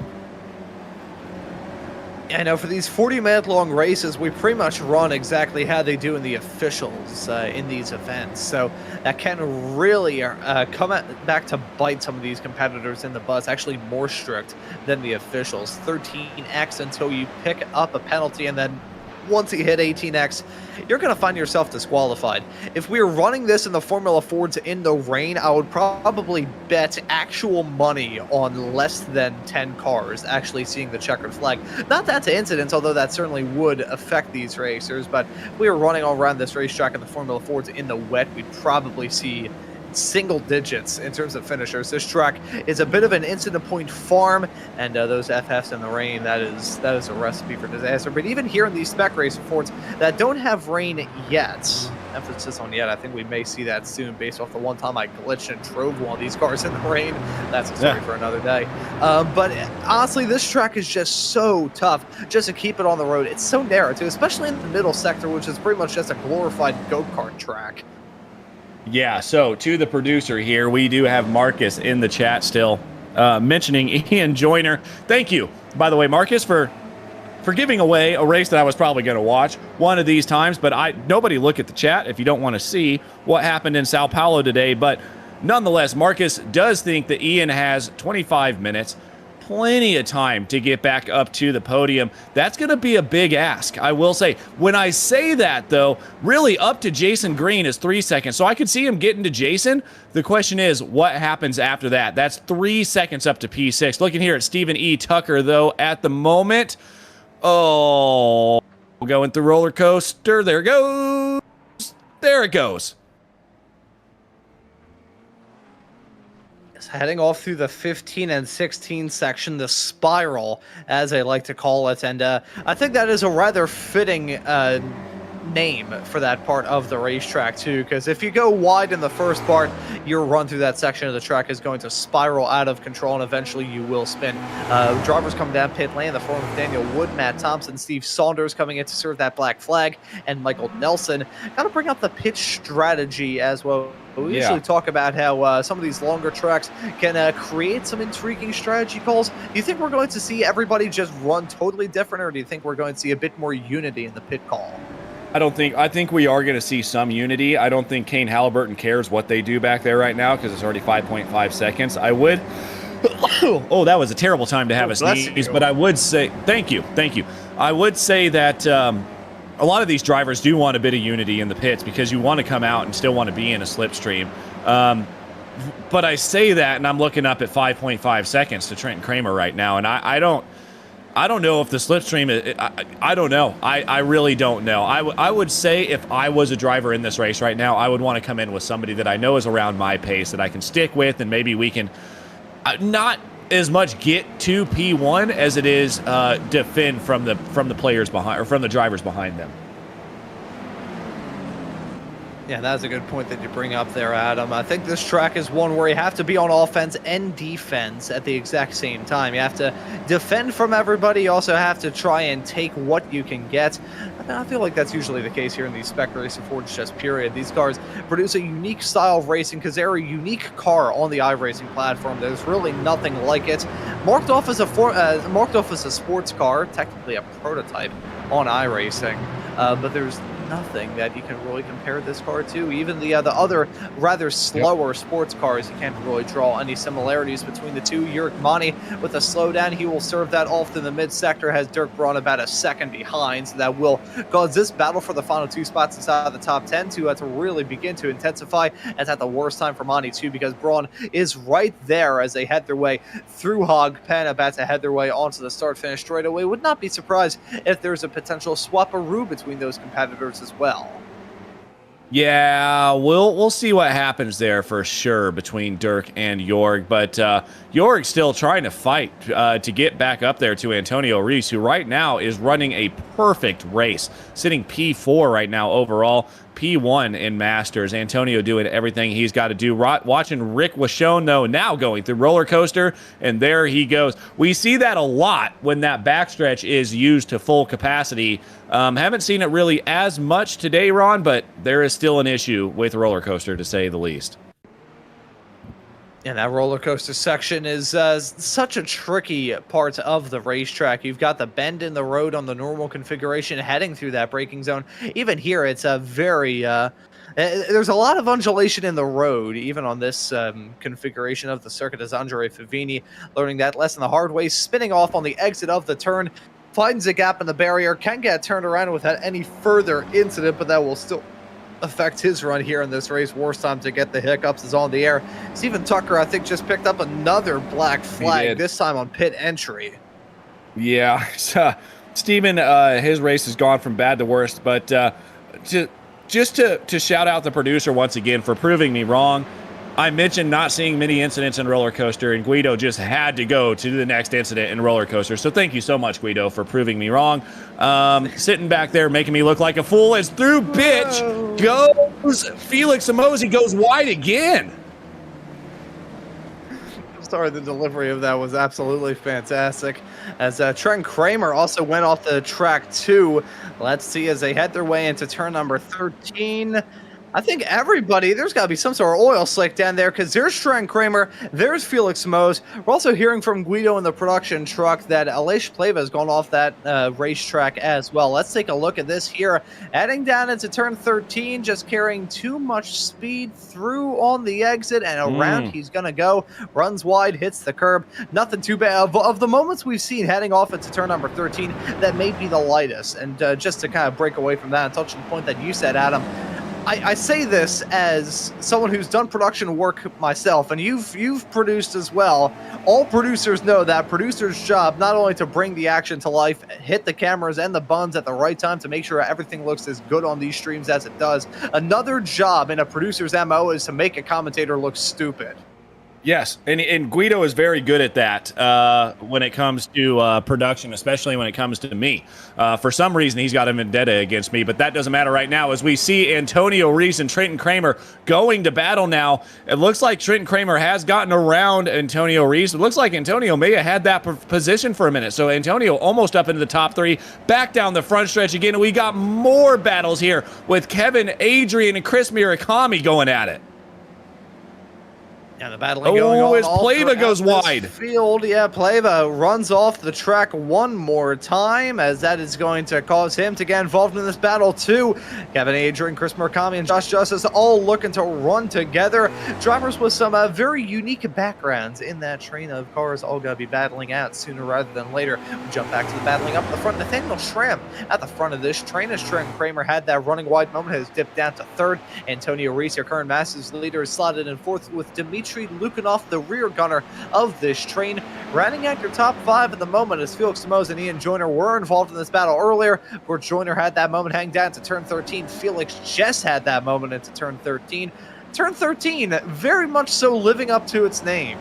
I know for these 40-minute long races, we pretty much run exactly how they do in the officials in these events. So that can really come back to bite some of these competitors in the butt. It's actually more strict than the officials. 13x until you pick up a penalty, and then once you hit 18x, you're going to find yourself disqualified. If we were running this in the Formula Fords in the rain, I would probably bet actual money on less than 10 cars actually seeing the checkered flag. Not that's incidents, although that certainly would affect these racers, but if we were running all around this racetrack in the Formula Fords in the wet, we'd probably see single digits in terms of finishers. This track is a bit of an incident point farm, and those FFs in the rain, that is a recipe for disaster. But even here in these Spec Racer Fords that don't have rain yet, emphasis on yet, I think we may see that soon based off the one time I glitched and drove one of these cars in the rain. That's a story for another day. But honestly, this track is just so tough just to keep it on the road. It's so narrow too, especially in the middle sector, which is pretty much just a glorified go-kart track. Yeah, so to the producer here, we do have Marcus in the chat still mentioning Ian Joyner. Thank you, by the way, Marcus, for giving away a race that I was probably going to watch one of these times, but nobody look at the chat if you don't want to see what happened in Sao Paulo today. But nonetheless, Marcus does think that Ian has 25 minutes, plenty of time to get back up to the podium. That's going to be a big ask, I will say. When I say that, though, really up to Jason Green is 3 seconds. So I could see him getting to Jason. The question is, what happens after that? That's 3 seconds up to P6. Looking here at Stephen E. Tucker, though, at the moment. Oh, going through roller coaster. There it goes. There it goes. Heading off through the 15 and 16 section, the spiral, as I like to call it. And I think that is a rather fitting name for that part of the racetrack, too, because if you go wide in the first part, your run through that section of the track is going to spiral out of control, and eventually you will spin. Drivers coming down pit lane, the form of Daniel Wood, Matt Thompson, Steve Saunders coming in to serve that black flag, and Michael Nelson. Got to bring up the pitch strategy as well. We usually talk about how some of these longer tracks can create some intriguing strategy calls. Do you think we're going to see everybody just run totally different, or do you think we're going to see a bit more unity in the pit call? I think we are going to see some unity. I don't think Kane Halliburton cares what they do back there right now because it's already 5.5 seconds. I would. Oh, that was a terrible time to have a sneeze, but I would say, thank you. I would say that a lot of these drivers do want a bit of unity in the pits because you want to come out and still want to be in a slipstream. But I say that, and I'm looking up at 5.5 seconds to Trenton Kramer right now, and I don't know if the slipstream, I don't know. I really don't know. I would say if I was a driver in this race right now, I would want to come in with somebody that I know is around my pace that I can stick with, and maybe we can not as much get to P1 as it is defend from the players behind, or from the drivers behind them. Yeah, that's a good point that you bring up there, Adam. I think this track is one where you have to be on offense and defense at the exact same time. You have to defend from everybody. You also have to try and take what you can get. I feel like that's usually the case here in these Spec Racing Fords, just period. These cars produce a unique style of racing because they're a unique car on the iRacing platform. There's really nothing like it. Marked off as a sports car, technically a prototype on iRacing, but there's nothing that you can really compare this car to. Even the other rather slower sports cars, you can't really draw any similarities between the two. Jurek Mani with a slowdown, he will serve that off to the mid sector, has Dirk Braun about a second behind, so that will cause this battle for the final two spots inside of the top 10 to really begin to intensify. It's at the worst time for Mani too, because Braun is right there as they head their way through Hog Pen, about to head their way onto the start finish straightaway. Would not be surprised if there's a potential swap-a-roo between those competitors as well. Yeah, we'll see what happens there for sure between Dirk and Jorg, but Jorg's still trying to fight to get back up there to Antonio Reese, who right now is running a perfect race, sitting P4 right now overall, P1 in Masters. Antonio doing everything he's got to do. Watching Rick Washone, though, now going through roller coaster, and there he goes. We see that a lot when that backstretch is used to full capacity. Haven't seen it really as much today, Ron, but there is still an issue with roller coaster, to say the least. And that roller coaster section is such a tricky part of the racetrack. You've got the bend in the road on the normal configuration heading through that braking zone. Even here, it's a very... there's a lot of undulation in the road, even on this configuration of the circuit, as Andre Favini learning that lesson the hard way, spinning off on the exit of the turn, finds a gap in the barrier, can get turned around without any further incident, but that will still affect his run here in this race. Worst time to get the hiccups is on the air. Stephen Tucker, I think, just picked up another black flag, this time on pit entry. Yeah, Stephen, his race has gone from bad to worst, but just to shout out the producer once again for proving me wrong. I mentioned not seeing many incidents in roller coaster, and Guido just had to go to the next incident in roller coaster. So thank you so much, Guido, for proving me wrong. Sitting back there making me look like a fool as through bitch goes Felix Emozi, goes wide again. Sorry, the delivery of that was absolutely fantastic. As Trent Kramer also went off the track too. Let's see as they head their way into turn number 13. I think everybody, there's got to be some sort of oil slick down there, because there's Trent Kramer, there's Felix Mose. We're also hearing from Guido in the production truck that Aleix Pleva has gone off that racetrack as well. Let's take a look at this here. Heading down into turn 13, just carrying too much speed through on the exit, and around he's going to go. Runs wide, hits the curb. Nothing too bad. Of the moments we've seen heading off into turn number 13, that may be the lightest. And just to kind of break away from that and touch on the point that you said, Adam, I say this as someone who's done production work myself, and you've produced as well. All producers know that producer's job not only to bring the action to life, hit the cameras and the buttons at the right time to make sure everything looks as good on these streams as it does. Another job in a producer's MO is to make a commentator look stupid. Yes, and Guido is very good at that when it comes to production, especially when it comes to me. For some reason, he's got a vendetta against me, but that doesn't matter right now as we see Antonio Reese and Trenton Kramer going to battle now. It looks like Trenton Kramer has gotten around Antonio Reese. It looks like Antonio may have had that position for a minute. So Antonio almost up into the top three, back down the front stretch again. And we got more battles here with Kevin, Adrian, and Chris Murakami going at it. And the battling going on. As Pleva goes wide. Field, yeah, Pleva runs off the track one more time, as that is going to cause him to get involved in this battle too. Kevin Adrian, Chris Murakami, and Josh Justice all looking to run together. Drivers with some very unique backgrounds in that train of cars, all going to be battling out sooner rather than later. We jump back to the battling up in the front. Nathaniel Schramm at the front of this train, as Trent Kramer had that running wide moment, has dipped down to third. Antonio Reese, your current Masters leader, is slotted in fourth, with Dimitri Lukanov, the rear gunner of this train. Rounding out your top five at the moment as Felix Mose and Ian Joyner were involved in this battle earlier, where Joyner had that moment hang down to turn 13. Felix just had that moment into turn 13. Turn 13, very much so living up to its name.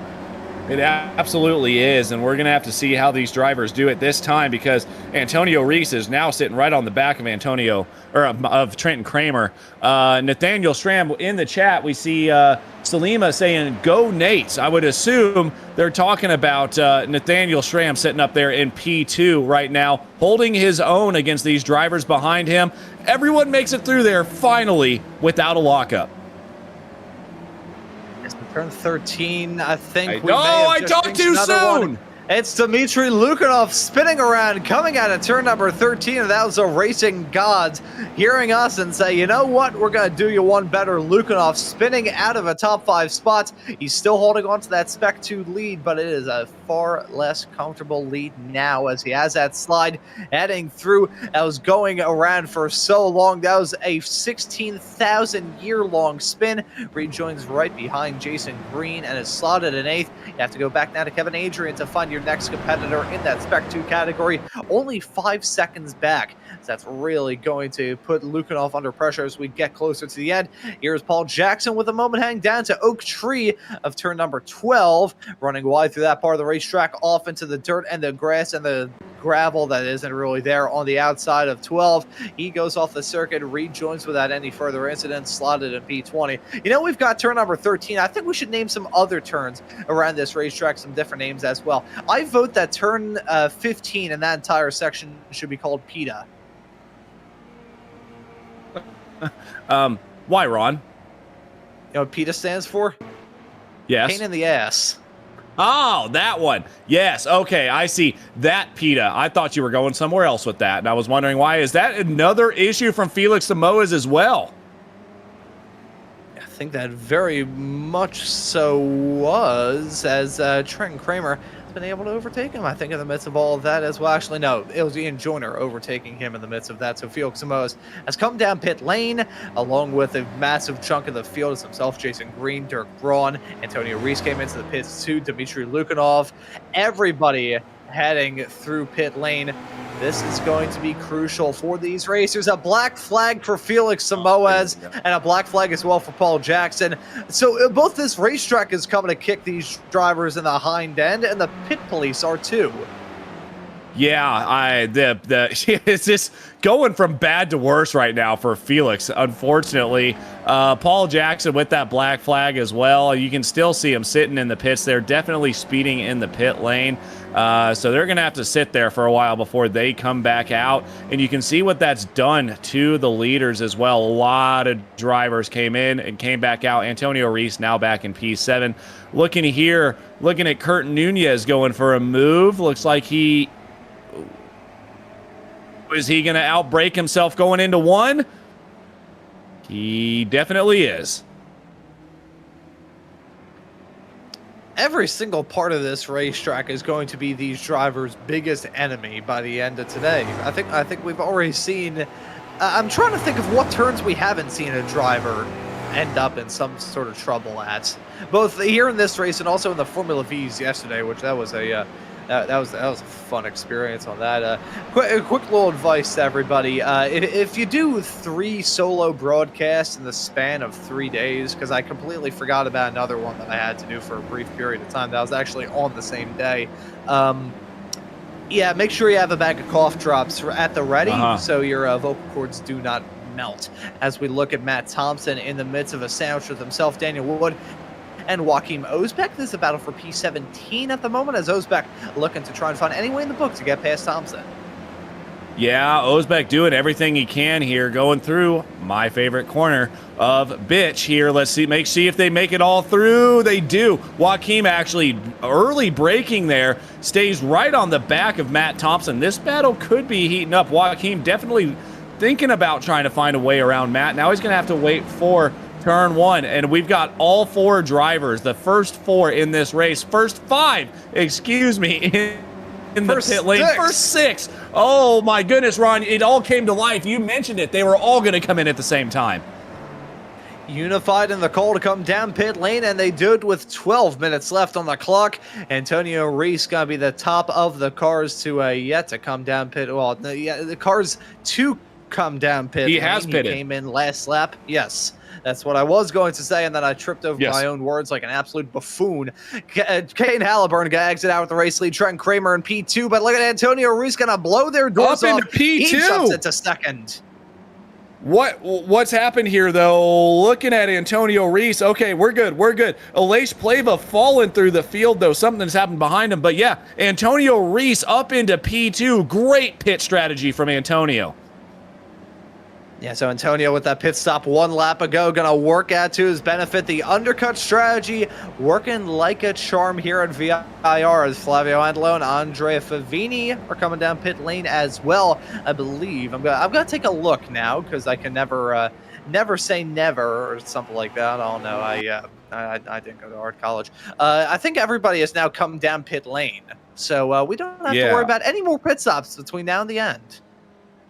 It absolutely is, and we're going to have to see how these drivers do it this time because Antonio Reese is now sitting right on the back of of Trenton Kramer. Nathaniel Stram in the chat, we see Salima saying, "Go Nates." I would assume they're talking about Nathaniel Stram sitting up there in P2 right now, holding his own against these drivers behind him. Everyone makes it through there finally without a lockup. Turn 13, I think I talked too soon. It's Dmitry Lukanov spinning around, coming out of turn number 13, and that was the racing gods hearing us and say, you know what, we're going to do you one better. Lukanov spinning out of a top 5 spot. He's still holding on to that Spec 2 lead, but it is a far less comfortable lead now as he has that slide heading through. That was going around for so long. That was a 16,000 year long spin. Rejoins right behind Jason Green and is slotted in 8th. You have to go back now to Kevin Adrian to find your next competitor in that Spec 2 category, only 5 seconds back. So that's really going to put Lukanov under pressure as we get closer to the end. Here's Paul Jackson with a moment hang down to Oak Tree of turn number 12, running wide through that part of the racetrack off into the dirt and the grass and the gravel that isn't really there on the outside of 12. He goes off the circuit, rejoins without any further incident, slotted in P20. You know, we've got turn number 13. I think we should name some other turns around this racetrack, some different names as well. I vote that turn 15 in that entire section should be called PETA. Why, Ron? You know what PETA stands for? Yes. Pain in the ass. Oh, that one. Yes. Okay, I see. That PETA. I thought you were going somewhere else with that, and I was wondering why. Is that another issue from Felix Samoas as well? I think that very much so was, as Trenton Kramer has been able to overtake him, I think, in the midst of all of that as well. Actually, no, it was Ian Joyner overtaking him in the midst of that. So Felix Samoas has come down pit lane, along with a massive chunk of the field as himself, Jason Green, Dirk Braun, Antonio Reese came into the pits too, Dmitry Lukanov, everybody heading through pit lane. This is going to be crucial for these racers. A black flag for Felix Samoas and a black flag as well for Paul Jackson. So both this racetrack is coming to kick these drivers in the hind end, and the pit police are too. Yeah, it's just going from bad to worse right now for Felix, unfortunately. Paul Jackson with that black flag as well. You can still see him sitting in the pits. They're definitely speeding in the pit lane. So they're going to have to sit there for a while before they come back out. And you can see what that's done to the leaders as well. A lot of drivers came in and came back out. Antonio Reese now back in P7. Looking at Kurt Nunez going for a move. Looks like is he going to outbrake himself going into 1? He definitely is. Every single part of this racetrack is going to be these drivers' biggest enemy by the end of today. I think we've already seen. I'm trying to think of what turns we haven't seen a driver end up in some sort of trouble at, both here in this race and also in the Formula V's yesterday, which that was a fun experience on that. Quick little advice to everybody: if you do 3 solo broadcasts in the span of 3 days, because I completely forgot about another one that I had to do for a brief period of time that was actually on the same day. Yeah, make sure you have a bag of cough drops at the ready so your vocal cords do not melt. As we look at Matt Thompson in the midst of a sandwich with himself, Daniel Wood, and Joachim Osbeck. This is a battle for P17 at the moment, as Osbeck looking to try and find any way in the book to get past Thompson. Yeah, Osbeck doing everything he can here, going through my favorite corner of bitch here. Let's see if they make it all through. They do. Joachim actually early braking there, stays right on the back of Matt Thompson. This battle could be heating up. Joachim definitely thinking about trying to find a way around Matt. Now he's going to have to wait for turn 1, and we've got all 4 drivers, the first 4 in this race, first 5, excuse me, in the pit lane, first 6. Oh my goodness, Ron, it all came to life. You mentioned it. They were all going to come in at the same time. Unified in the call to come down pit lane, and they do it with 12 minutes left on the clock. Antonio Reese going to be the top of the cars to yet to come down pit. Well, the cars to come down pit He lane. has pitted. He came in last lap. Yes. That's what I was going to say, and then I tripped over my own words like an absolute buffoon. Kane Halliburton gags it out with the race lead. Trent Kramer in P2, but look at Antonio Reese going to blow their doors up off. into P2. He jumps into second. What's happened here, though? Looking at Antonio Reese, okay, we're good. Aleix Pleva falling through the field, though. Something's happened behind him. But, yeah, Antonio Reese up into P2. Great pit strategy from Antonio. Yeah, so Antonio with that pit stop 1 lap ago, going to work out to his benefit. The undercut strategy working like a charm here at VIR as Flavio Andelo and Andrea Favini are coming down pit lane as well, I believe. I'm gonna take a look now because I can never say never or something like that. I don't know. I didn't go to art college. I think everybody has now come down pit lane, so we don't have to worry about any more pit stops between now and the end.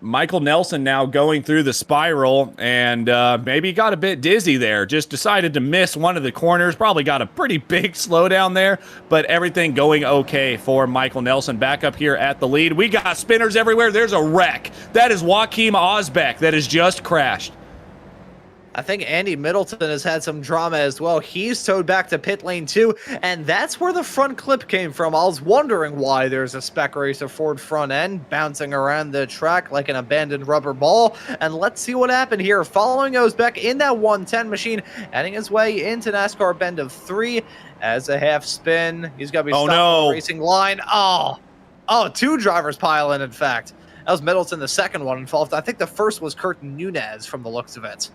Michael Nelson now going through the spiral and maybe got a bit dizzy there. Just decided to miss one of the corners. Probably got a pretty big slowdown there, but everything going okay for Michael Nelson. Back up here at the lead. We got spinners everywhere. There's a wreck. That is Joaquim Osbeck that has just crashed. I think Andy Middleton has had some drama as well. He's towed back to pit lane 2, and that's where the front clip came from. I was wondering why there's a Spec Racer Ford front end bouncing around the track like an abandoned rubber ball. And let's see what happened here. Following Osbeck in that 110 machine, heading his way into NASCAR bend of 3 as a half spin. He's going to be stopped on the racing line. Oh, 2 drivers pile in fact. That was Middleton, the second one involved. I think the first was Curtin Nunez from the looks of it.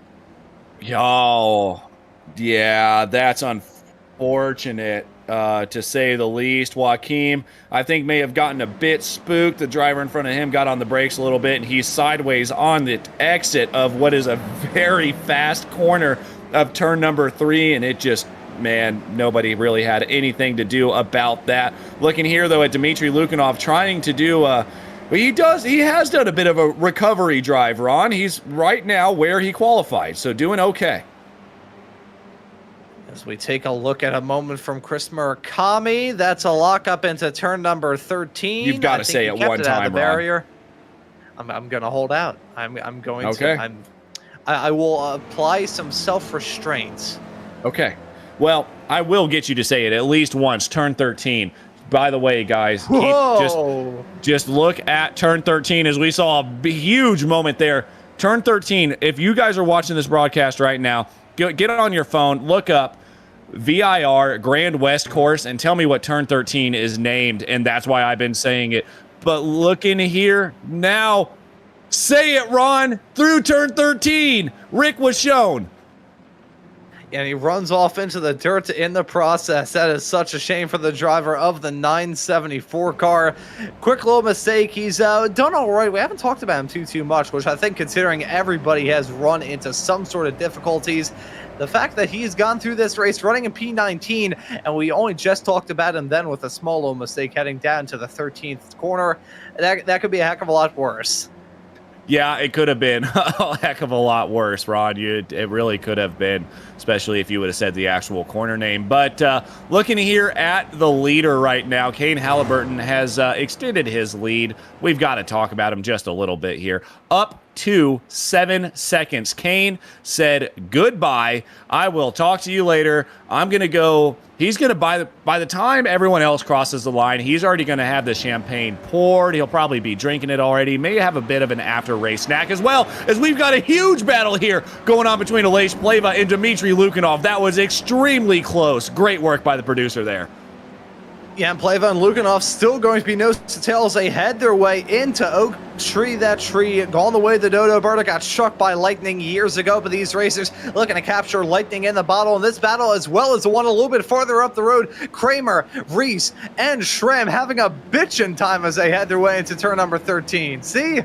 Oh, yeah, that's unfortunate, to say the least. Joaquim, I think, may have gotten a bit spooked. The driver in front of him got on the brakes a little bit, and he's sideways on the exit of what is a very fast corner of turn number 3, and it just, man, nobody really had anything to do about that. Looking here, though, at Dmitry Lukinov trying to do he has done a bit of a recovery drive, Ron. He's right now where he qualified, so doing okay. As we take a look at a moment from Chris Murakami, that's a lockup into turn number 13. You've got to say it one time, barrier. I'm going to hold out. I'm going to. I will apply some self-restraint. Okay. Well, I will get you to say it at least once. Turn 13. By the way, guys, just look at turn 13 as we saw a huge moment there. Turn 13, if you guys are watching this broadcast right now, get on your phone, look up VIR Grand West Course, and tell me what turn 13 is named, and that's why I've been saying it. But look in here now. Say it, Ron. Through turn 13, Rick was shown. And he runs off into the dirt in the process. That is such a shame for the driver of the 974 car. Quick little mistake. He's done all right. We haven't talked about him too much, which I think, considering everybody has run into some sort of difficulties, the fact that he's gone through this race running in P19, and we only just talked about him then with a small little mistake heading down to the 13th corner, that could be a heck of a lot worse. Yeah, it could have been a heck of a lot worse, Rod. It really could have been, especially if you would have said the actual corner name. But looking here at the leader right now, Kane Halliburton has extended his lead. We've got to talk about him just a little bit here. Up to 7 seconds. Kane said goodbye. I will talk to you later. I'm going to go. He's going to, by the time everyone else crosses the line, he's already going to have the champagne poured. He'll probably be drinking it already. May have a bit of an after-race snack as well, as we've got a huge battle here going on between Aleix Pleva and Dmitry Lukinov. That was extremely close. Great work by the producer there. Yeah, and Pleva and Lukinov still going to be nose to tail as they head their way into Oak Tree. That tree gone the way the Dodo Bird got struck by lightning years ago, but these racers looking to capture lightning in the bottle in this battle, as well as the one a little bit farther up the road. Kramer, Reese, and Schramm having a bitchin' time as they head their way into turn number 13. See?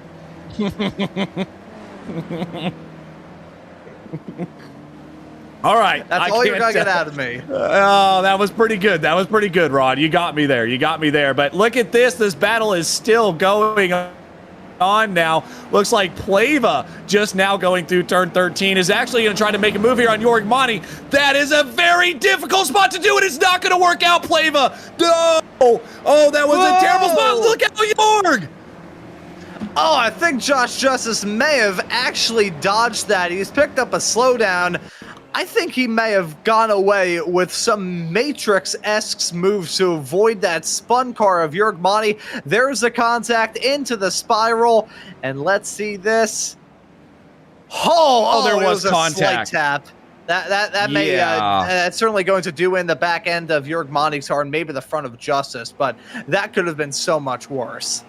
All right. That's all you're going to get out of me. Oh, that was pretty good. That was pretty good, Rod. You got me there. You got me there. But look at this. This battle is still going on now. Looks like Pleva, just now going through turn 13, is actually going to try to make a move here on Jorg Monty. That is a very difficult spot to do, and it's not going to work out, Pleva. No! Oh, that was a terrible spot. Look at Jorg! Oh, I think Josh Justice may have actually dodged that. He's picked up a slowdown. I think he may have gone away with some Matrix-esque moves to avoid that spun car of Jörg Monty. There's a contact into the spiral, and let's see this. Oh, there was a contact. slight tap. That may that's certainly going to do in the back end of Jörg Monty's car and maybe the front of Justice, but that could have been so much worse.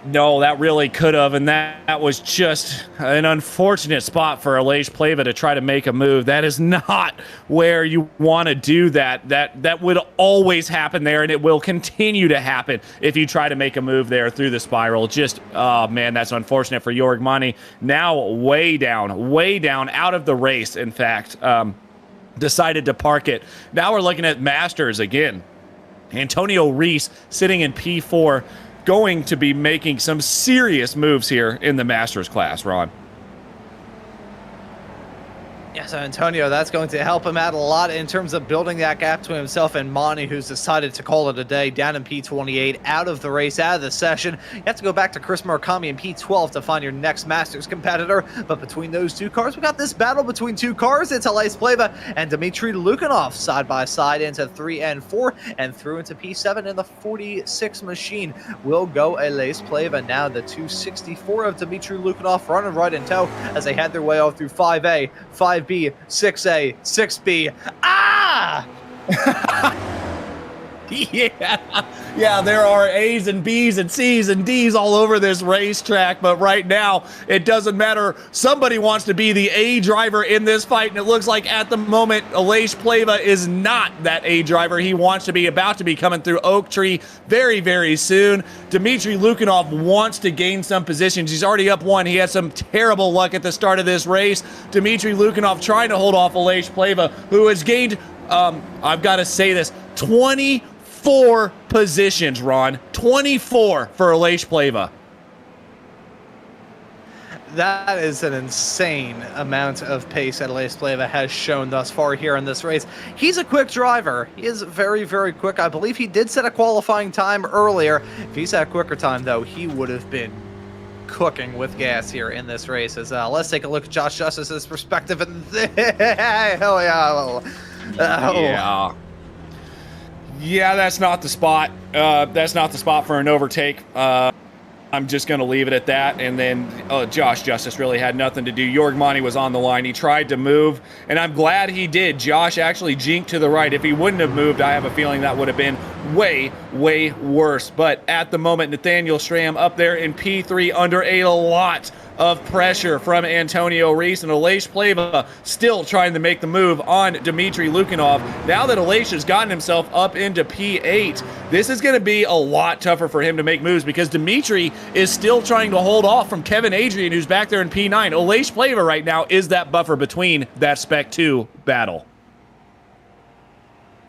No, that really could have, and that was just an unfortunate spot for Aleix Pleva to try to make a move. That is not where you want to do that. That would always happen there, and it will continue to happen if you try to make a move there through the spiral. Just, oh man, that's unfortunate for Jörg Monty. Now way down, out of the race, in fact. Decided to park it. Now we're looking at Masters again. Antonio Reese sitting in P4. Going to be making some serious moves here in the Masters class, Ron. Yeah, so Antonio, that's going to help him out a lot in terms of building that gap between himself and Monty, who's decided to call it a day, down in P28, out of the race, out of the session. You have to go back to Chris Murakami in P12 to find your next Masters competitor. But between those two cars, we got this battle between two cars. It's Aleix Pleva and Dmitry Lukanov side by side into 3 and 4 and through into P7 in the 46 machine. Will go Aleix Pleva. Now the 264 of Dmitry Lukanov running right in tow as they head their way off through 5A, 5B, 6A, 6B. Ah! Yeah, there are A's and B's and C's and D's all over this racetrack, but right now it doesn't matter. Somebody wants to be the A driver in this fight, and it looks like at the moment Aleix Pleva is not that A driver. He wants to be about to be coming through Oak Tree very, very soon. Dmitry Lukanov wants to gain some positions. He's already up one. He had some terrible luck at the start of this race. Dmitry Lukanov trying to hold off Aleix Pleva, who has gained, I've got to say this, 24 positions, Ron. 24 for Aleix Pleva. That is an insane amount of pace that Aleix Pleva has shown thus far here in this race. He's a quick driver. He is very, very quick. I believe he did set a qualifying time earlier. If he's had a quicker time, though, he would have been cooking with gas here in this race. As let's take a look at Josh Justice's perspective. And hell yeah. Yeah, that's not the spot. That's not the spot for an overtake. I'm just going to leave it at that. And then Josh Justice really had nothing to do. Jörg Monty was on the line. He tried to move, and I'm glad he did. Josh actually jinked to the right. If he wouldn't have moved, I have a feeling that would have been way, way worse. But at the moment, Nathaniel Stram up there in P3 under a lot of pressure from Antonio Reese, and Aleix Pleva still trying to make the move on Dmitry Lukanov. Now that Aleix has gotten himself up into P8, this is going to be a lot tougher for him to make moves because Dmitry is still trying to hold off from Kevin Adrian, who's back there in P9. Aleix Pleva right now is that buffer between that Spec 2 battle.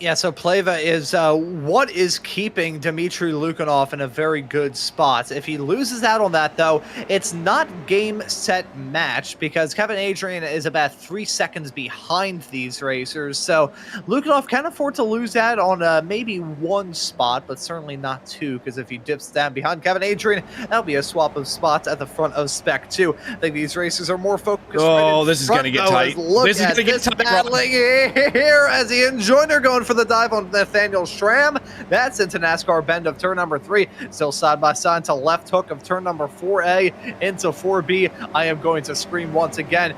Yeah, so Pleva is what is keeping Dmitry Lukanov in a very good spot. If he loses out on that, though, it's not game, set, match, because Kevin Adrian is about 3 seconds behind these racers. So Lukanov can afford to lose out on maybe one spot, but certainly not two, because if he dips down behind Kevin Adrian, that'll be a swap of spots at the front of Spec 2. I think these racers are more focused. Oh, this is going to get tight. This is going to get tight. Battling here as he and Joyner going for the dive on Nathaniel Stram. That's into NASCAR bend of turn number 3. Still side by side to left hook of turn number 4A into 4B. I am going to scream once again.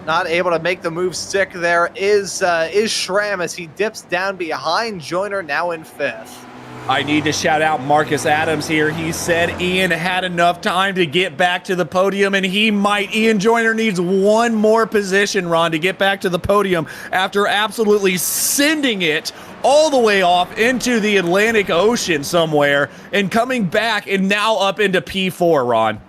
Not able to make the move stick there is Stram as he dips down behind Joyner, now in 5th. I need to shout out Marcus Adams here. He said Ian had enough time to get back to the podium, and he might. Ian Joyner needs one more position, Ron, to get back to the podium after absolutely sending it all the way off into the Atlantic Ocean somewhere and coming back and now up into P4, Ron.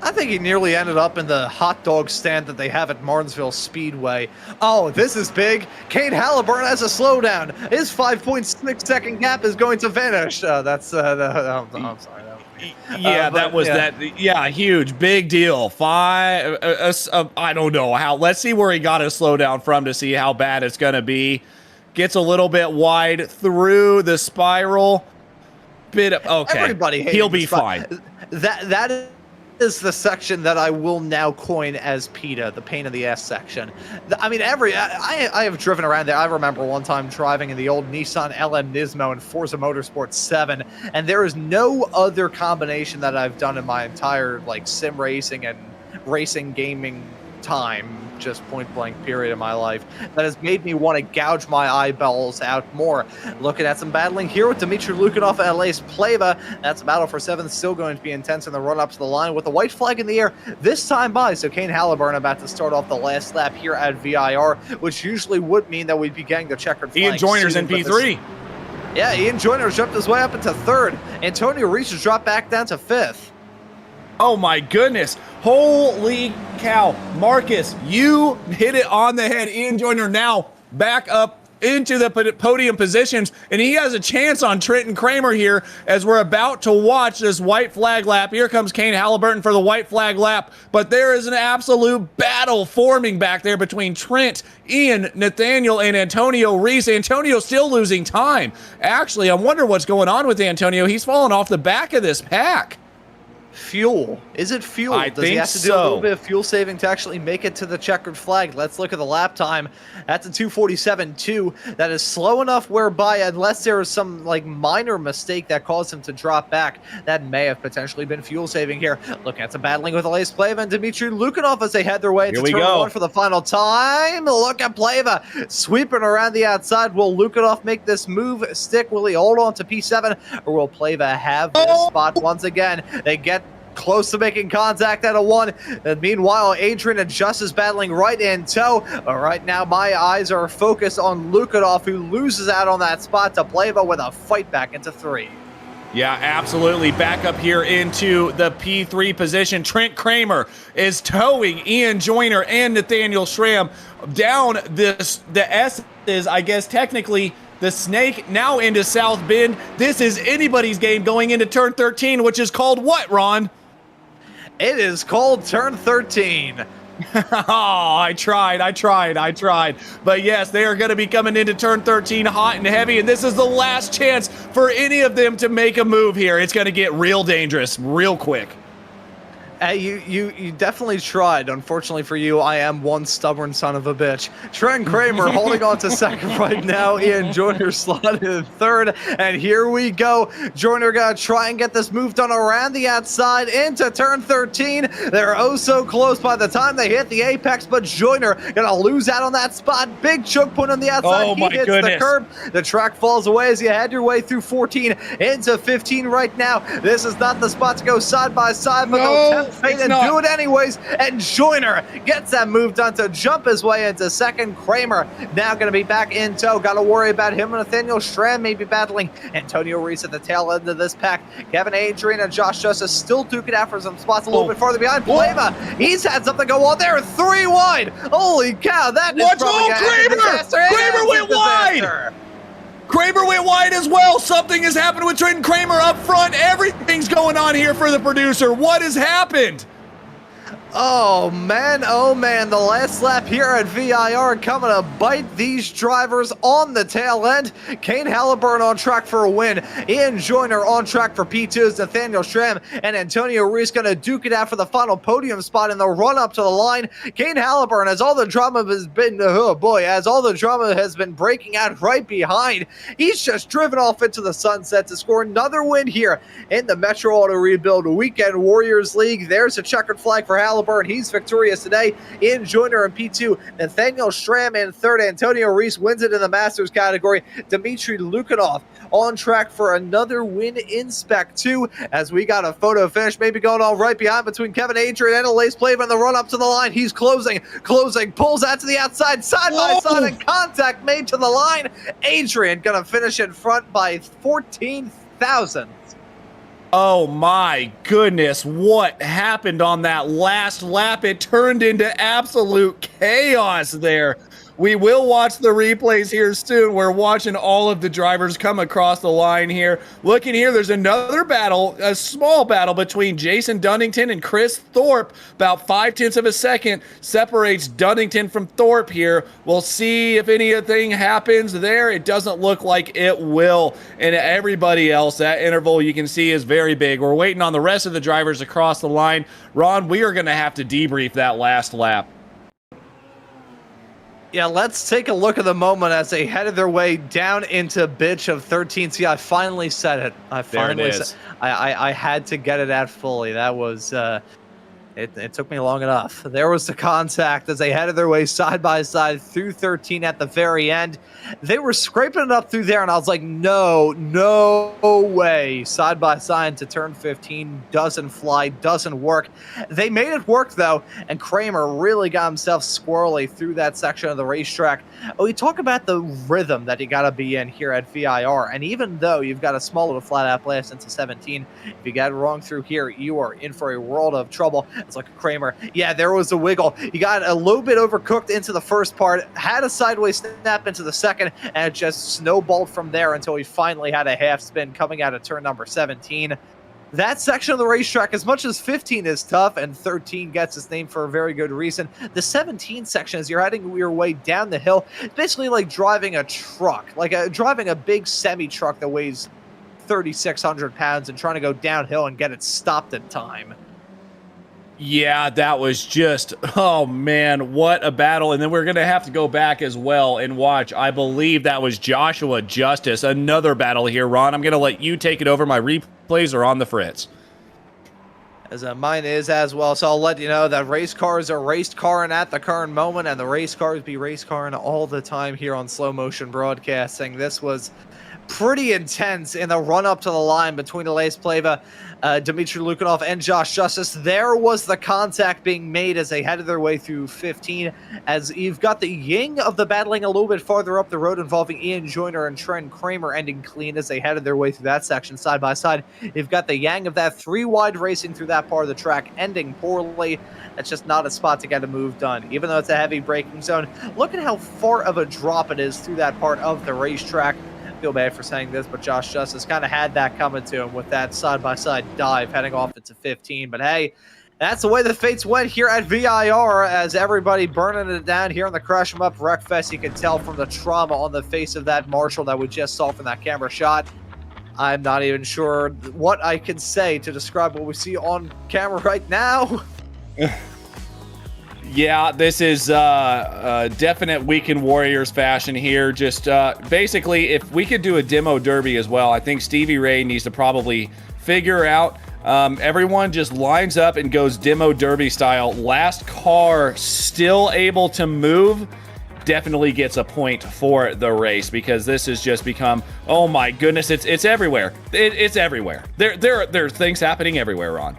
I think he nearly ended up in the hot dog stand that they have at Martinsville Speedway. Oh, this is big. Kate Halliburton has a slowdown. His 5.6 second gap is going to vanish. I'm sorry. Yeah, that was that. Yeah, huge, big deal. I don't know how. Let's see where he got his slowdown from to see how bad it's going to be. Gets a little bit wide through the spiral. Okay. Everybody hates he'll be fine. That is the section that I will now coin as PETA, the pain in the ass section. I mean, I have driven around there. I remember one time driving in the old Nissan LM Nismo in Forza Motorsport 7, and there is no other combination that I've done in my entire like sim racing and racing gaming time, just point blank period in my life, that has made me want to gouge my eyeballs out more. Looking at some battling here with Dmitry Lukanov and Lace Pleva. That's a battle for 7th, still going to be intense in the run up to the line with the white flag in the air this time by. So Kane Halliburton about to start off the last lap here at VIR, which usually would mean that we'd be getting the checkered flag. Ian Joyner's in P3. Yeah, Ian Joyner jumped his way up into 3rd. Antonio Reese has dropped back down to 5th. Oh my goodness. Holy cow. Marcus, you hit it on the head. Ian Joyner now back up into the podium positions, and he has a chance on Trenton Kramer here as we're about to watch this white flag lap. Here comes Kane Halliburton for the white flag lap, but there is an absolute battle forming back there between Trent, Ian, Nathaniel, and Antonio Reese. Antonio still losing time. Actually, I wonder what's going on with Antonio. He's fallen off the back of this pack. Fuel. Is it fuel? Does he have to do a little bit of fuel saving to actually make it to the checkered flag? Let's look at the lap time. That's a 2:47.2. That is slow enough whereby, unless there is some like minor mistake that caused him to drop back, that may have potentially been fuel saving here. Looking at some battling with Elias Pleva and Dmitry Lukanov as they head their way into turn 1 for the final time. Look at Pleva sweeping around the outside. Will Lukanov make this move stick? Will he hold on to P7, or will Pleva have this spot once again? They get close to making contact at a 1. And meanwhile, Adrian and Just is battling right in tow. Right now, my eyes are focused on Lukanov, who loses out on that spot to Pleva with a fight back into 3. Yeah, absolutely. Back up here into the P3 position. Trent Kramer is towing Ian Joyner and Nathaniel Schramm down the S is, I guess, technically the Snake now into South Bend. This is anybody's game going into turn 13, which is called what, Ron? It is called turn 13. Oh, I tried. But yes, they are going to be coming into turn 13 hot and heavy, and this is the last chance for any of them to make a move here. It's going to get real dangerous real quick. You definitely tried. Unfortunately for you, I am one stubborn son of a bitch. Trent Kramer holding on to 2nd right now. Ian Joyner slotted in 3rd. And here we go. Joyner got to try and get this move done around the outside into turn 13. They're oh so close by the time they hit the apex, but Joyner going to lose out on that spot. Big choke point on the outside. Oh, my he hits goodness. the curb. The track falls away as you head your way through 14 into 15 right now. This is not the spot to go side by side, but they'll tempt fate and do it anyways, and Joyner gets that move done to jump his way into 2nd. Kramer now going to be back in tow. Got to worry about him and Nathaniel Schramm maybe battling. Antonio Reese at the tail end of this pack. Kevin Adrian and Josh Justice still duking out for some spots a little bit farther behind. Pleva, he's had something go on there. 3 wide. Holy cow, that is probably Kramer went wide. Kramer went wide as well. Something has happened with Trenton Kramer up front. Everything's going on here for the producer. What has happened? Oh man, the last lap here at VIR coming to bite these drivers on the tail end. Kane Halliburton on track for a win. Ian Joyner on track for P2s. Nathaniel Schramm and Antonio Reese going to duke it out for the final podium spot in the run-up to the line. Kane Halliburton, as all the drama has been breaking out right behind, he's just driven off into the sunset to score another win here in the Metro Auto Rebuild Weekend Warriors League. There's a checkered flag for Halliburton. He's victorious today. Ian Joyner in P2. Nathaniel Schramm in 3rd. Antonio Reese wins it in the Masters category. Dmitry Lukanov on track for another win in Spec 2 as we got a photo finish maybe going on right behind between Kevin Adrian and Elias Pleva in the run up to the line. He's closing, pulls out to the outside, side by side, and contact made to the line. Adrian gonna finish in front by 14,000. Oh my goodness, what happened on that last lap? It turned into absolute chaos there. We will watch the replays here soon. We're watching all of the drivers come across the line here. Looking here, there's another battle, a small battle between Jason Dunnington and Chris Thorpe. About 0.5 of a second separates Dunnington from Thorpe here. We'll see if anything happens there. It doesn't look like it will. And everybody else, that interval you can see is very big. We're waiting on the rest of the drivers across the line. Ron, we are going to have to debrief that last lap. Yeah, let's take a look at the moment as they headed their way down into bitch of 13. See, I finally said it. I had to get it out fully. That was it took me long enough. There was the contact as they headed their way side by side through 13 at the very end. They were scraping it up through there, and I was like, no way. Side by side to turn 15 doesn't fly, doesn't work. They made it work, though, and Kramer really got himself squirrely through that section of the racetrack. We talk about the rhythm that you got to be in here at VIR, and even though you've got a small little flat-out blast into 17, if you get it wrong through here, you are in for a world of trouble. It's like a Kramer. Yeah, there was a wiggle. You got a little bit overcooked into the first part, had a sideways snap into the second, and it just snowballed from there until he finally had a half spin coming out of turn number 17. That section of the racetrack, as much as 15 is tough and 13 gets its name for a very good reason, the 17 section, as you're heading your way down the hill, it's basically like driving a truck, driving a big semi-truck that weighs 3,600 pounds and trying to go downhill and get it stopped in time. Yeah, that was just, oh man, what a battle. And then we're going to have to go back as well and watch. I believe that was Joshua Justice, another battle here. Ron, I'm going to let you take it over. My replays are on the fritz. As mine is as well, so I'll let you know that race cars are race carring at the current moment, and the race cars be race carring all the time here on Slow Motion Broadcasting. This was pretty intense in the run-up to the line between Elias Pleva, Dmitry Lukanov, and Josh Justice. There was the contact being made as they headed their way through 15, as you've got the yin of the battling a little bit farther up the road involving Ian Joyner and Trent Kramer ending clean as they headed their way through that section side by side. You've got the yang of that three-wide racing through that part of the track ending poorly. That's just not a spot to get a move done, even though it's a heavy braking zone. Look at how far of a drop it is through that part of the racetrack. Feel bad for saying this, but Josh Justice kind of had that coming to him with that side-by-side dive heading off into 15. But hey, that's the way the fates went here at VIR, as everybody burning it down here in the Crash 'em Up Wreckfest. You can tell from the trauma on the face of that Marshall that we just saw from that camera shot. I'm not even sure what I can say to describe what we see on camera right now. Yeah, this is definite Weekend Warriors fashion here. Just basically, if we could do a demo derby as well, I think Stevie Ray needs to probably figure out. Everyone just lines up and goes demo derby style. Last car still able to move definitely gets a point for the race, because this has just become, oh my goodness, it's everywhere. It's everywhere. There are things happening everywhere, Ron.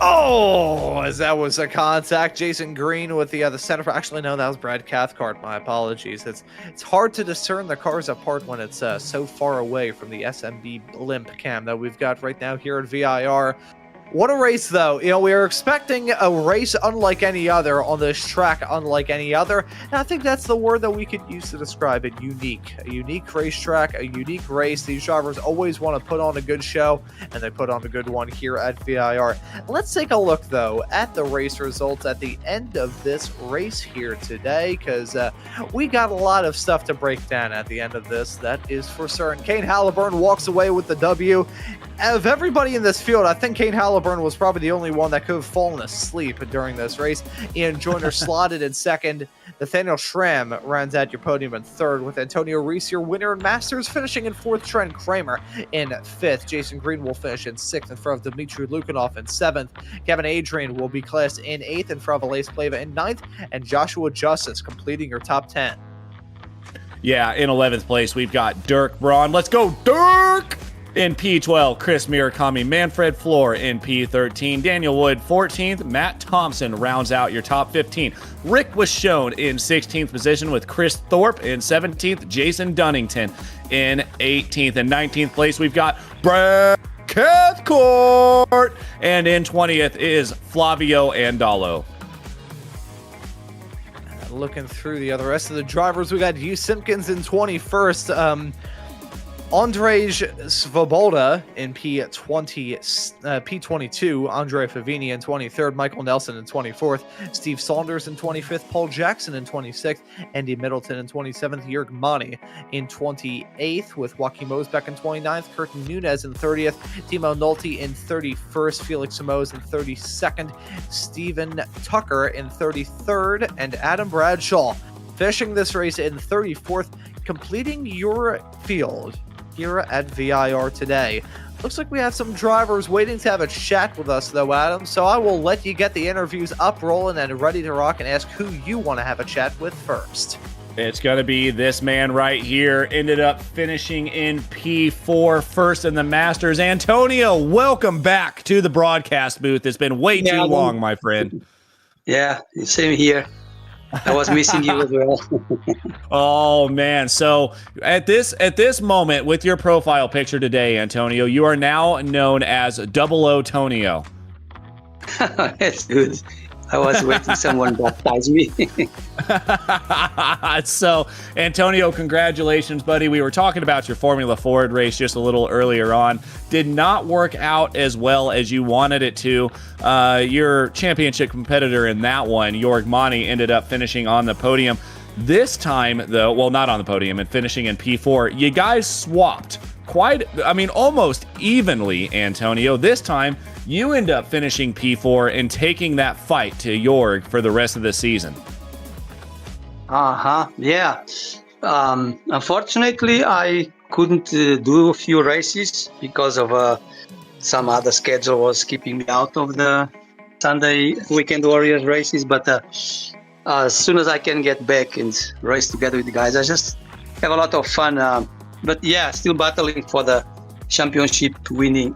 Oh, as that was a contact. Jason Green with the center. Actually, no, that was Brad Cathcart. My apologies. It's hard to discern the cars apart when it's so far away from the SMB blimp cam that we've got right now here at VIR. What a race, though. You know, we are expecting a race unlike any other on this track, unlike any other. And I think that's the word that we could use to describe it, unique. A unique racetrack, a unique race. These drivers always want to put on a good show, and they put on a good one here at VIR. Let's take a look, though, at the race results at the end of this race here today, because we got a lot of stuff to break down at the end of this. That is for certain. Kane Halliburton walks away with the W. Of everybody in this field, I think Kane Halliburton was probably the only one that could have fallen asleep during this race. Ian Joyner slotted in second. Nathaniel Schramm rounds out your podium in third, with Antonio Reese, your winner in Masters, finishing in fourth. Trent Kramer in fifth. Jason Green will finish in sixth in front of Dmitry Lukanov in seventh. Kevin Adrian will be classed in eighth in front of Elias Pleva in ninth. And Joshua Justice completing your top 10. Yeah, in 11th place, we've got Dirk Braun. Let's go, Dirk! In P12, Chris Murakami, Manfred Floor in P13, Daniel Wood 14th, Matt Thompson rounds out your top 15. Rick was shown in 16th position with Chris Thorpe in 17th, Jason Dunnington in 18th. And 19th place, we've got Brad Cathcart, and in 20th is Flavio Andallo. Looking through the rest of the drivers, we got Hugh Simpkins in 21st. Andrzej Svoboda in P22, Andre Favini in 23rd, Michael Nelson in 24th, Steve Saunders in 25th, Paul Jackson in 26th, Andy Middleton in 27th, Jörg Mani in 28th, with Joaquim Mosbeck in 29th, Curtin Nunez in 30th, Timo Nolte in 31st, Felix Simoes in 32nd, Stephen Tucker in 33rd, and Adam Bradshaw finishing this race in 34th, completing your field here at VIR today. Looks like we have some drivers waiting to have a chat with us though, Adam, so I will let you get the interviews up, rolling, and ready to rock, and ask who you want to have a chat with first. It's going to be this man right here. Ended up finishing in P4 first in the Masters. Antonio, welcome back to the broadcast booth. It's been way too long, my friend. Yeah, same here. I was missing you as well. Oh man! So at this moment, with your profile picture today, Antonio, you are now known as 00 Tonio. That's good. I was waiting someone baptize me. So, Antonio, congratulations, buddy. We were talking about your Formula Ford race just a little earlier on. Did not work out as well as you wanted it to. Your championship competitor in that one, Jörg Mani, ended up finishing on the podium. This time, though, well, not on the podium, and finishing in P4. You guys swapped almost evenly, Antonio. This time, you end up finishing P4 and taking that fight to Jörg for the rest of the season. Yeah. Unfortunately, I couldn't do a few races because of some other schedule was keeping me out of the Sunday Weekend Warriors races. But as soon as I can get back and race together with the guys, I just have a lot of fun. But yeah, still battling for the championship winning.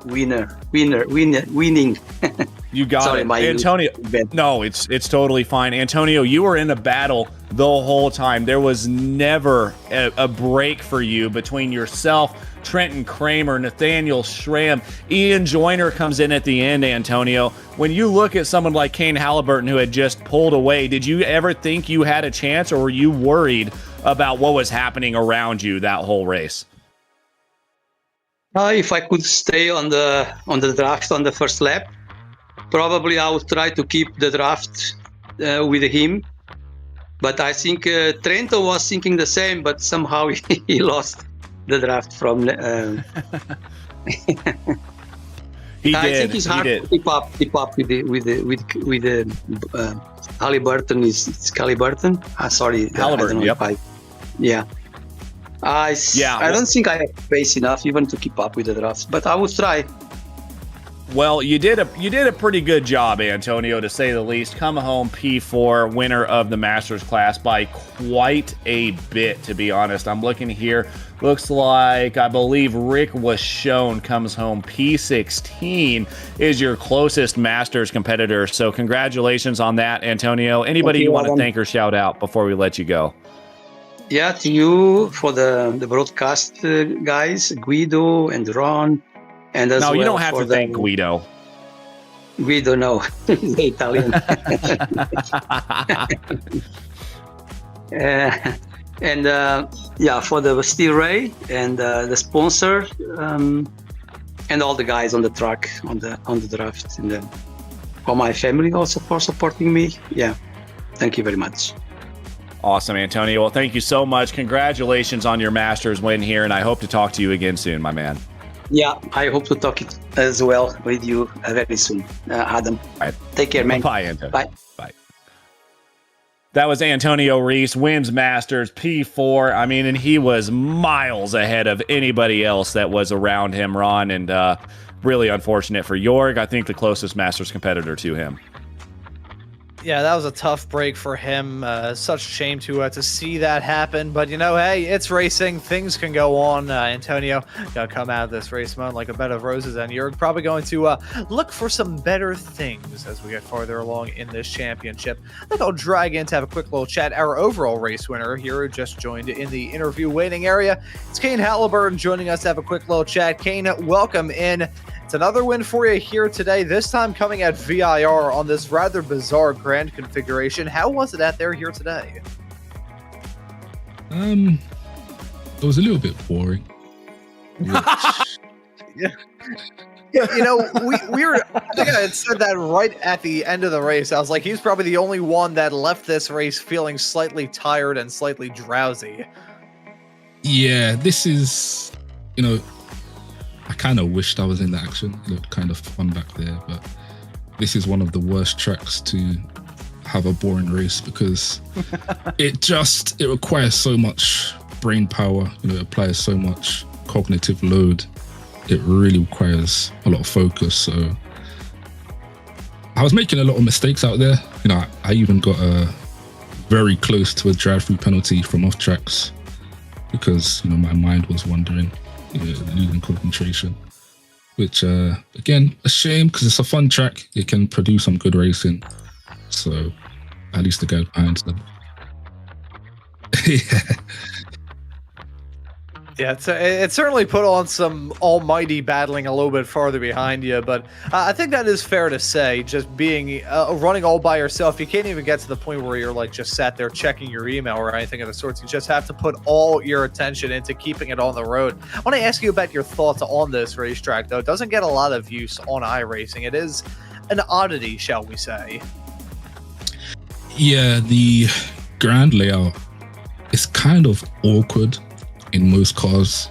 You got Sorry, it, Antonio. No, it's totally fine, Antonio. You were in a battle the whole time. There was never a break for you between yourself, Trenton Kramer, Nathaniel Schramm. Ian Joyner comes in at the end, Antonio. When you look at someone like Kane Halliburton, who had just pulled away, did you ever think you had a chance, or were you worried about what was happening around you that whole race? If I could stay on the draft on the first lap, probably I would try to keep the draft with him. But I think Trento was thinking the same, but somehow he lost the draft from. He did. I think it's hard to keep up with the Halliburton. It's Halliburton. Sorry, Halliburton. Yep. I don't think I have pace enough even to keep up with the drafts, but I would try. Well, you did a pretty good job, Antonio, to say the least. Come home P4, winner of the Masters class by quite a bit, to be honest. I'm looking here. Looks like, I believe Rick Washone comes home P16, is your closest Masters competitor. So congratulations on that, Antonio. Anybody you want to thank or shout out before we let you go? Yeah, to you for the broadcast guys, Guido and Ron. And as you don't have to thank Guido. Guido, no, the Italian. For the Steel Ray and the sponsor and all the guys on the track on the draft, and then for my family also for supporting me. Yeah, thank you very much. Awesome, Antonio. Well, thank you so much. Congratulations on your Masters win here, and I hope to talk to you again soon, my man. Yeah, I hope to talk as well with you very soon, Adam. All right. Take care, man. Bye, Antonio. Bye. Bye. That was Antonio Reese, wins Masters P4. And he was miles ahead of anybody else that was around him, Ron, and really unfortunate for Jörg. I think the closest Masters competitor to him. Yeah, that was a tough break for him. Such a shame to see that happen. But, hey, it's racing. Things can go on. Antonio going to come out of this race mode like a bed of roses. And you're probably going to look for some better things as we get farther along in this championship. I think I'll drag in to have a quick little chat. Our overall race winner here who just joined in the interview waiting area. It's Kane Halliburton joining us to have a quick little chat. Kane, welcome in. It's another win for you here today, this time coming at VIR on this rather bizarre grand configuration. How was it out there here today? It was a little bit boring. Yeah. You know, we were, I think I had said that right at the end of the race. I was like, he's probably the only one that left this race feeling slightly tired and slightly drowsy. Yeah, this is, I kind of wished I was in the action. It looked kind of fun back there, but this is one of the worst tracks to have a boring race because it requires so much brain power, it applies so much cognitive load. It really requires a lot of focus. So I was making a lot of mistakes out there. I even got very close to a drive-through penalty from off tracks because, my mind was wandering, losing concentration, which, again, a shame because it's a fun track. It can produce some good racing. So at least the guy behind them. Yeah. Yeah, it certainly put on some almighty battling a little bit farther behind you, but I think that is fair to say. Just being running all by yourself, you can't even get to the point where you're like just sat there checking your email or anything of the sorts. You just have to put all your attention into keeping it on the road. I want to ask you about your thoughts on this racetrack, though. It doesn't get a lot of use on iRacing. It is an oddity, shall we say. Yeah, the grand layout is kind of awkward. In most cars,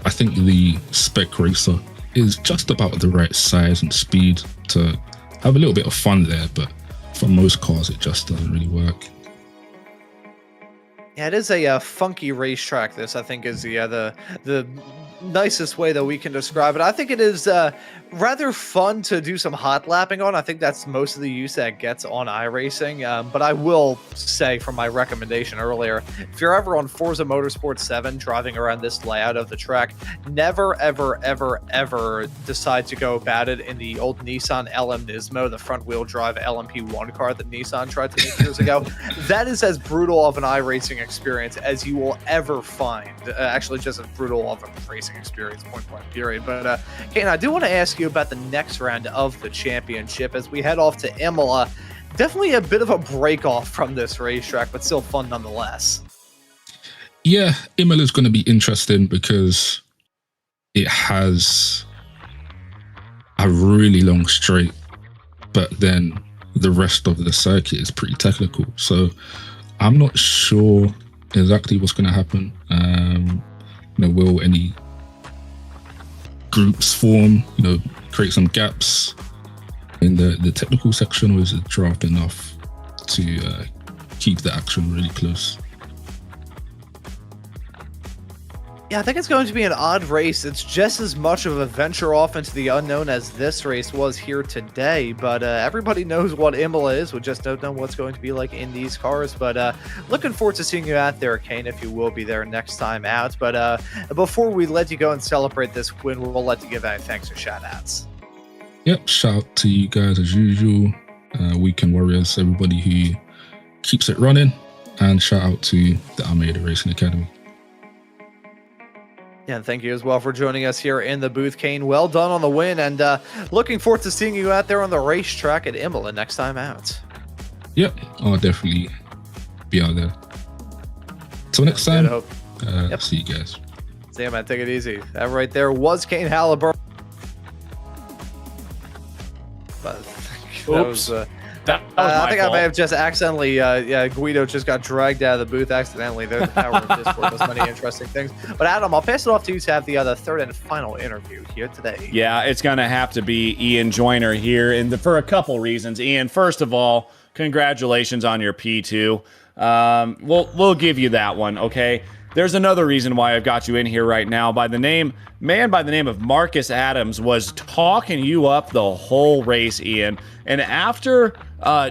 I think the Spec Racer is just about the right size and speed to have a little bit of fun there, but for most cars, it just doesn't really work. Yeah, it is a funky racetrack. This, I think, is the nicest way that we can describe it. I think it is rather fun to do some hot lapping on. I think that's most of the use that it gets on iRacing. But I will say from my recommendation earlier, if you're ever on Forza Motorsport 7 driving around this layout of the track, never, ever, ever, ever decide to go about it in the old Nissan LM Nismo, the front-wheel drive LMP1 car that Nissan tried to make years ago. That is as brutal of an iRacing experience as you will ever find. Actually, just as brutal of a racing experience, point blank period. But Kane, I do want to ask you about the next round of the championship as we head off to Imola. Definitely a bit of a break off from this racetrack, but still fun nonetheless. Yeah, Imola is going to be interesting because it has a really long straight, but then the rest of the circuit is pretty technical. So I'm not sure exactly what's going to happen. Will any groups form, create some gaps in the technical section, or is it draft enough to keep the action really close? Yeah, I think it's going to be an odd race. It's just as much of a venture off into the unknown as this race was here today, but everybody knows what Imola is. We just don't know what's going to be like in these cars, but looking forward to seeing you out there, Kane, if you will be there next time out. But before we let you go and celebrate this win, we'll let you give any thanks or shout-outs. Yep, shout out to you guys as usual, Weekend Warriors, everybody who keeps it running, and shout out to the Almeida Racing Academy. Yeah, and thank you as well for joining us here in the booth, Kane. Well done on the win, and looking forward to seeing you out there on the racetrack at Imola next time out. Yep, I'll definitely be out there. Till next time, see you guys. See you, man. Take it easy. That right there was Kane Halliburton. Oops. I think I may have just accidentally, Guido just got dragged out of the booth accidentally. There's the power of Discord. There's many interesting things. But Adam, I'll pass it off to you to have the third and final interview here today. Yeah, it's going to have to be Ian Joyner here, and for a couple reasons. Ian, first of all, congratulations on your P2. We'll give you that one, okay? There's another reason why I've got you in here right now. By the name of Marcus Adams was talking you up the whole race, Ian. And after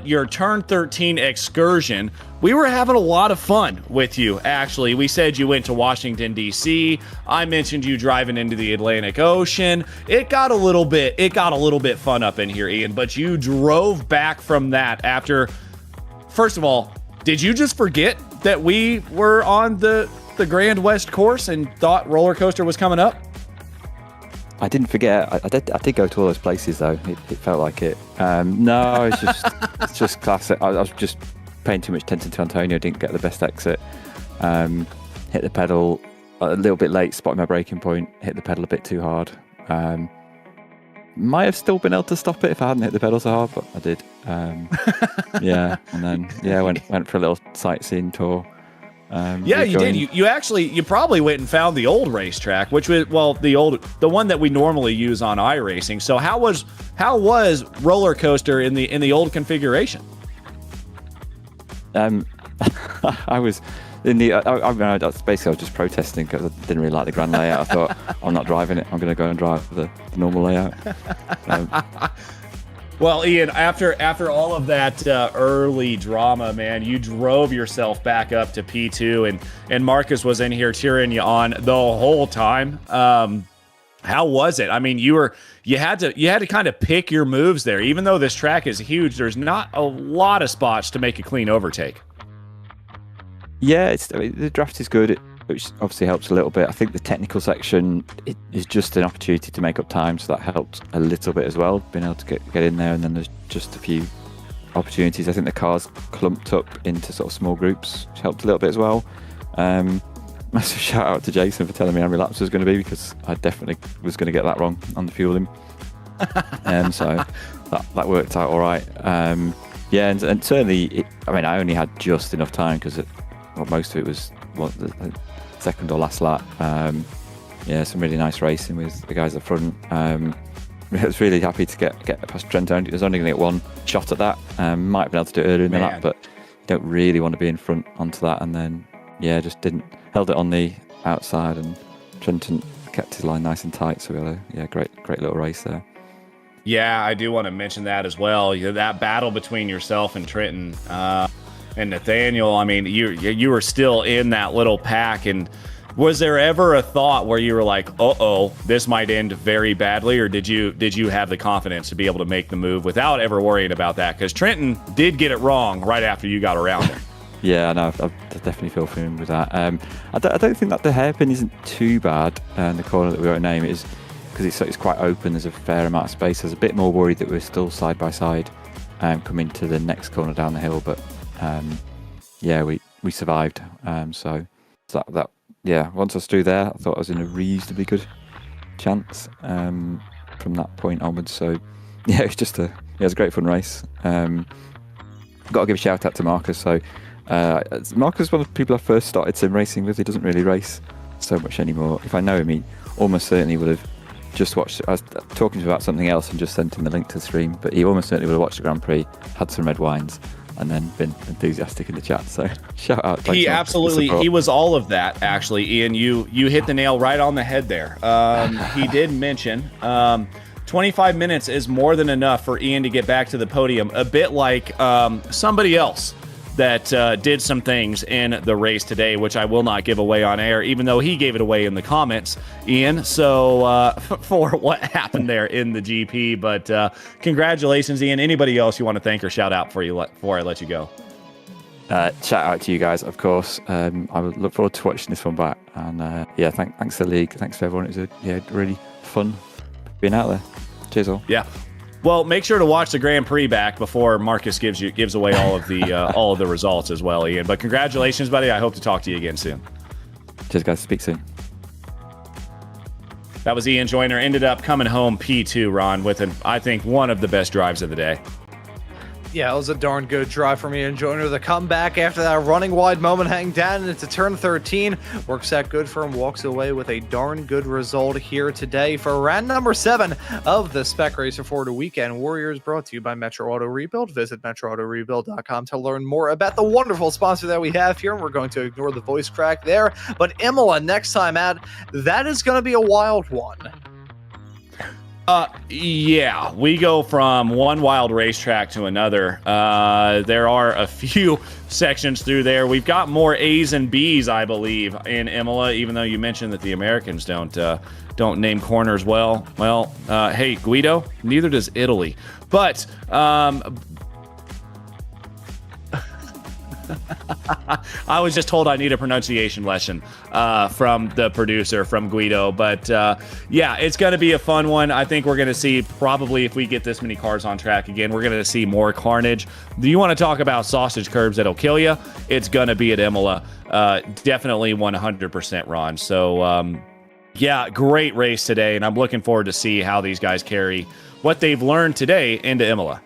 your turn 13 excursion, we were having a lot of fun with you, actually. We said you went to Washington, D.C. I mentioned you driving into the Atlantic Ocean. It got a little bit fun up in here, Ian, but you drove back from that after... First of all, did you just forget that we were on the Grand West course and thought roller coaster was coming up? I didn't forget. I did go to all those places though. It felt like it. No, it's just classic. I was just paying too much attention to Antonio. Didn't get the best exit. Hit the pedal a little bit late. Spotted my braking point. Hit the pedal a bit too hard. Might have still been able to stop it if I hadn't hit the pedal so hard, but I did. Yeah, and then went for a little sightseeing tour. You did. You probably went and found the old racetrack, which was the one that we normally use on iRacing. So how was roller coaster in the old configuration? I was in the. That's basically I was just protesting because I didn't really like the grand layout. I thought I'm not driving it. I'm going to go and drive the normal layout. Well, Ian, after all of that early drama, man, you drove yourself back up to P2, and Marcus was in here cheering you on the whole time. How was it? I mean, you had to kind of pick your moves there. Even though this track is huge, there's not a lot of spots to make a clean overtake. Yeah, the draft is good, which obviously helps a little bit. I think the technical section is just an opportunity to make up time, so that helped a little bit as well, being able to get in there. And then there's just a few opportunities. I think the cars clumped up into sort of small groups, which helped a little bit as well. Massive shout out to Jason for telling me how many laps was going to be, because I definitely was going to get that wrong on the fueling. So that worked out all right. Yeah, and certainly, I only had just enough time because most of it was the second or last lap. Yeah, some really nice racing with the guys up front. I was really happy to get past Trent. I was only going to get one shot at that. Might have been able to do it earlier in the lap, but you don't really want to be in front onto that. And then, yeah, just held it on the outside, and Trenton kept his line nice and tight. So we had a great little race there. Yeah, I do want to mention that as well. That battle between yourself and Trenton and Nathaniel. I mean, you were still in that little pack. And was there ever a thought where you were like, "Uh-oh, this might end very badly," or did you have the confidence to be able to make the move without ever worrying about that? Because Trenton did get it wrong right after you got around him. Yeah, no, I definitely feel for him with that. I don't think that the hairpin isn't too bad. The corner that we won't name is because it's quite open. There's a fair amount of space. I was a bit more worried that we're still side by side coming to the next corner down the hill, but yeah, we survived. So that once I was through there, I thought I was in a reasonably good chance from that point onwards. So yeah, it was a great fun race. Got to give a shout out to Marcus. So Marcus is one of the people I first started sim racing with. He doesn't really race so much anymore. If I know him, he almost certainly would have just watched. I was talking to him about something else and just sent him the link to the stream, but he almost certainly would have watched the Grand Prix, had some red wines, and then been enthusiastic in the chat. So shout out. He was all of that, actually. Ian, you hit the nail right on the head there. He did mention 25 minutes is more than enough for Ian to get back to the podium, a bit like somebody else that did some things in the race today, which I will not give away on air, even though he gave it away in the comments, Ian. So for what happened there in the GP, but congratulations, Ian. Anybody else you want to thank or shout out before I let you go? Shout out to you guys, of course. I would look forward to watching this one back. And yeah, thanks to the league. Thanks to everyone. It was really fun being out there. Cheers all. Yeah. Well, make sure to watch the Grand Prix back before Marcus gives away all of the results as well, Ian. But congratulations, buddy. I hope to talk to you again soon. Cheers, guys. Speak soon. That was Ian Joyner. Ended up coming home P2, Ron, with I think one of the best drives of the day. Yeah, it was a darn good drive for me and Joyner. The comeback after that running wide moment, hang down into turn 13. Works out good for him, walks away with a darn good result here today for round number 7 of the Spec Racer Ford Weekend Warriors, brought to you by Metro Auto Rebuild. Visit metroautorebuild.com to learn more about the wonderful sponsor that we have here. And we're going to ignore the voice crack there. But Imola next time out, that is going to be a wild one. Yeah, we go from one wild racetrack to another. There are a few sections through there. We've got more A's and B's, I believe, in Imola, even though you mentioned that the Americans don't name corners well. Well, hey, Guido, neither does Italy. But I was just told I need a pronunciation lesson from the producer, from Guido. But yeah, it's going to be a fun one. I think we're going to see, probably if we get this many cars on track again, we're going to see more carnage. Do you want to talk about sausage curbs that'll kill you? It's going to be at Imola. Definitely 100%, Ron. So yeah, great race today. And I'm looking forward to see how these guys carry what they've learned today into Imola.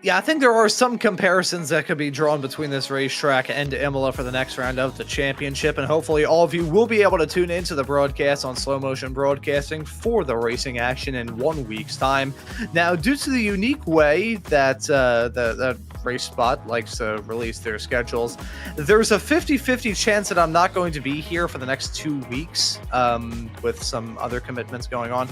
Yeah, I think there are some comparisons that could be drawn between this racetrack and Imola for the next round of the championship, and hopefully all of you will be able to tune into the broadcast on Slow Motion Broadcasting for the racing action in 1 week's time. Now, due to the unique way that the Race Spot likes to release their schedules, there's a 50-50 chance that I'm not going to be here for the next 2 weeks with some other commitments going on.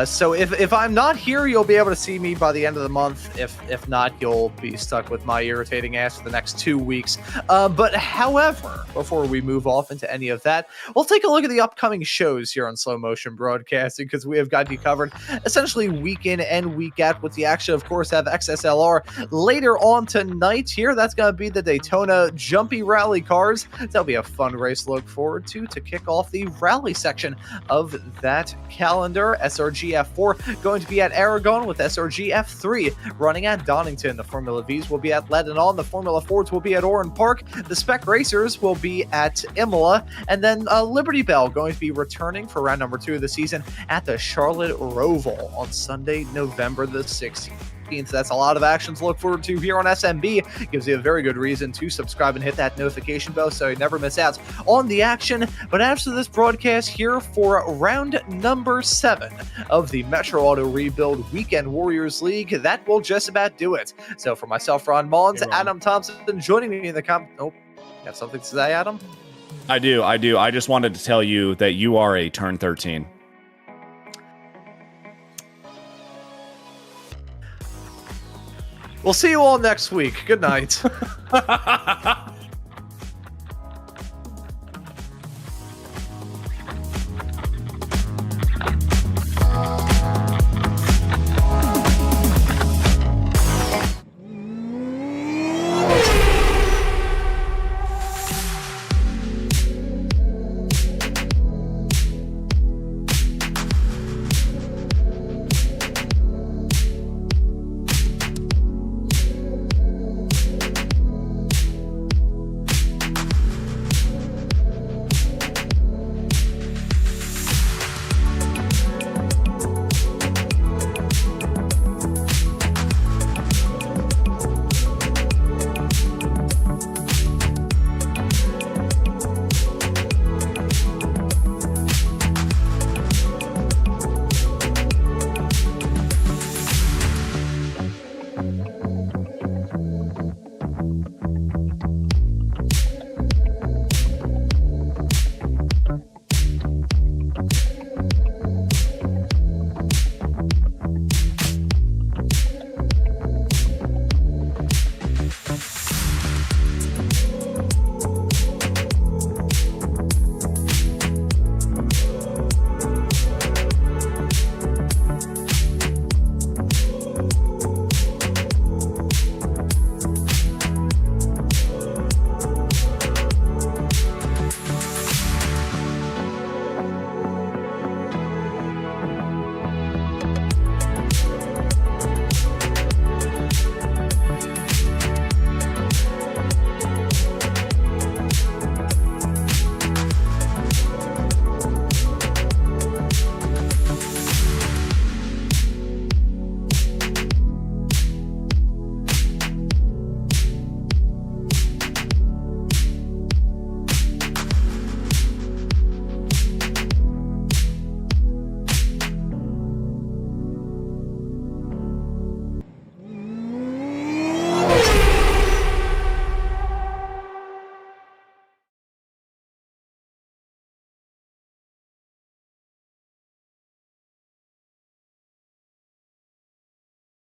So if I'm not here, you'll be able to see me by the end of the month. If not, you'll be stuck with my irritating ass for the next 2 weeks. But however, before we move off into any of that, we'll take a look at the upcoming shows here on Slow Motion Broadcasting, because we have got you covered essentially week in and week out, with the action, of course, have XSLR later on tonight here. That's going to be the Daytona Jumpy Rally cars. That'll be a fun race to look forward to kick off the rally section of that calendar. SRG F4 going to be at Aragon, with SRG F3 running at Donington. The Formula Vs will be at Lebanon. The Formula Fords will be at Oran Park. The Spec Racers will be at Imola. And then Liberty Bell going to be returning for round number 2 of the season at the Charlotte Roval on Sunday, November the 16th. That's a lot of action to look forward to here on SMB. Gives you a very good reason to subscribe and hit that notification bell so you never miss out on the action. But after this broadcast here for round number 7 of the Metro Auto Rebuild Weekend Warriors League, that will just about do it. So for myself, Ron Maunz, Hey, Ron. Adam Thompson joining me in the Oh, got something to say, Adam? I do. I just wanted to tell you that you are a turn 13. We'll see you all next week. Good night.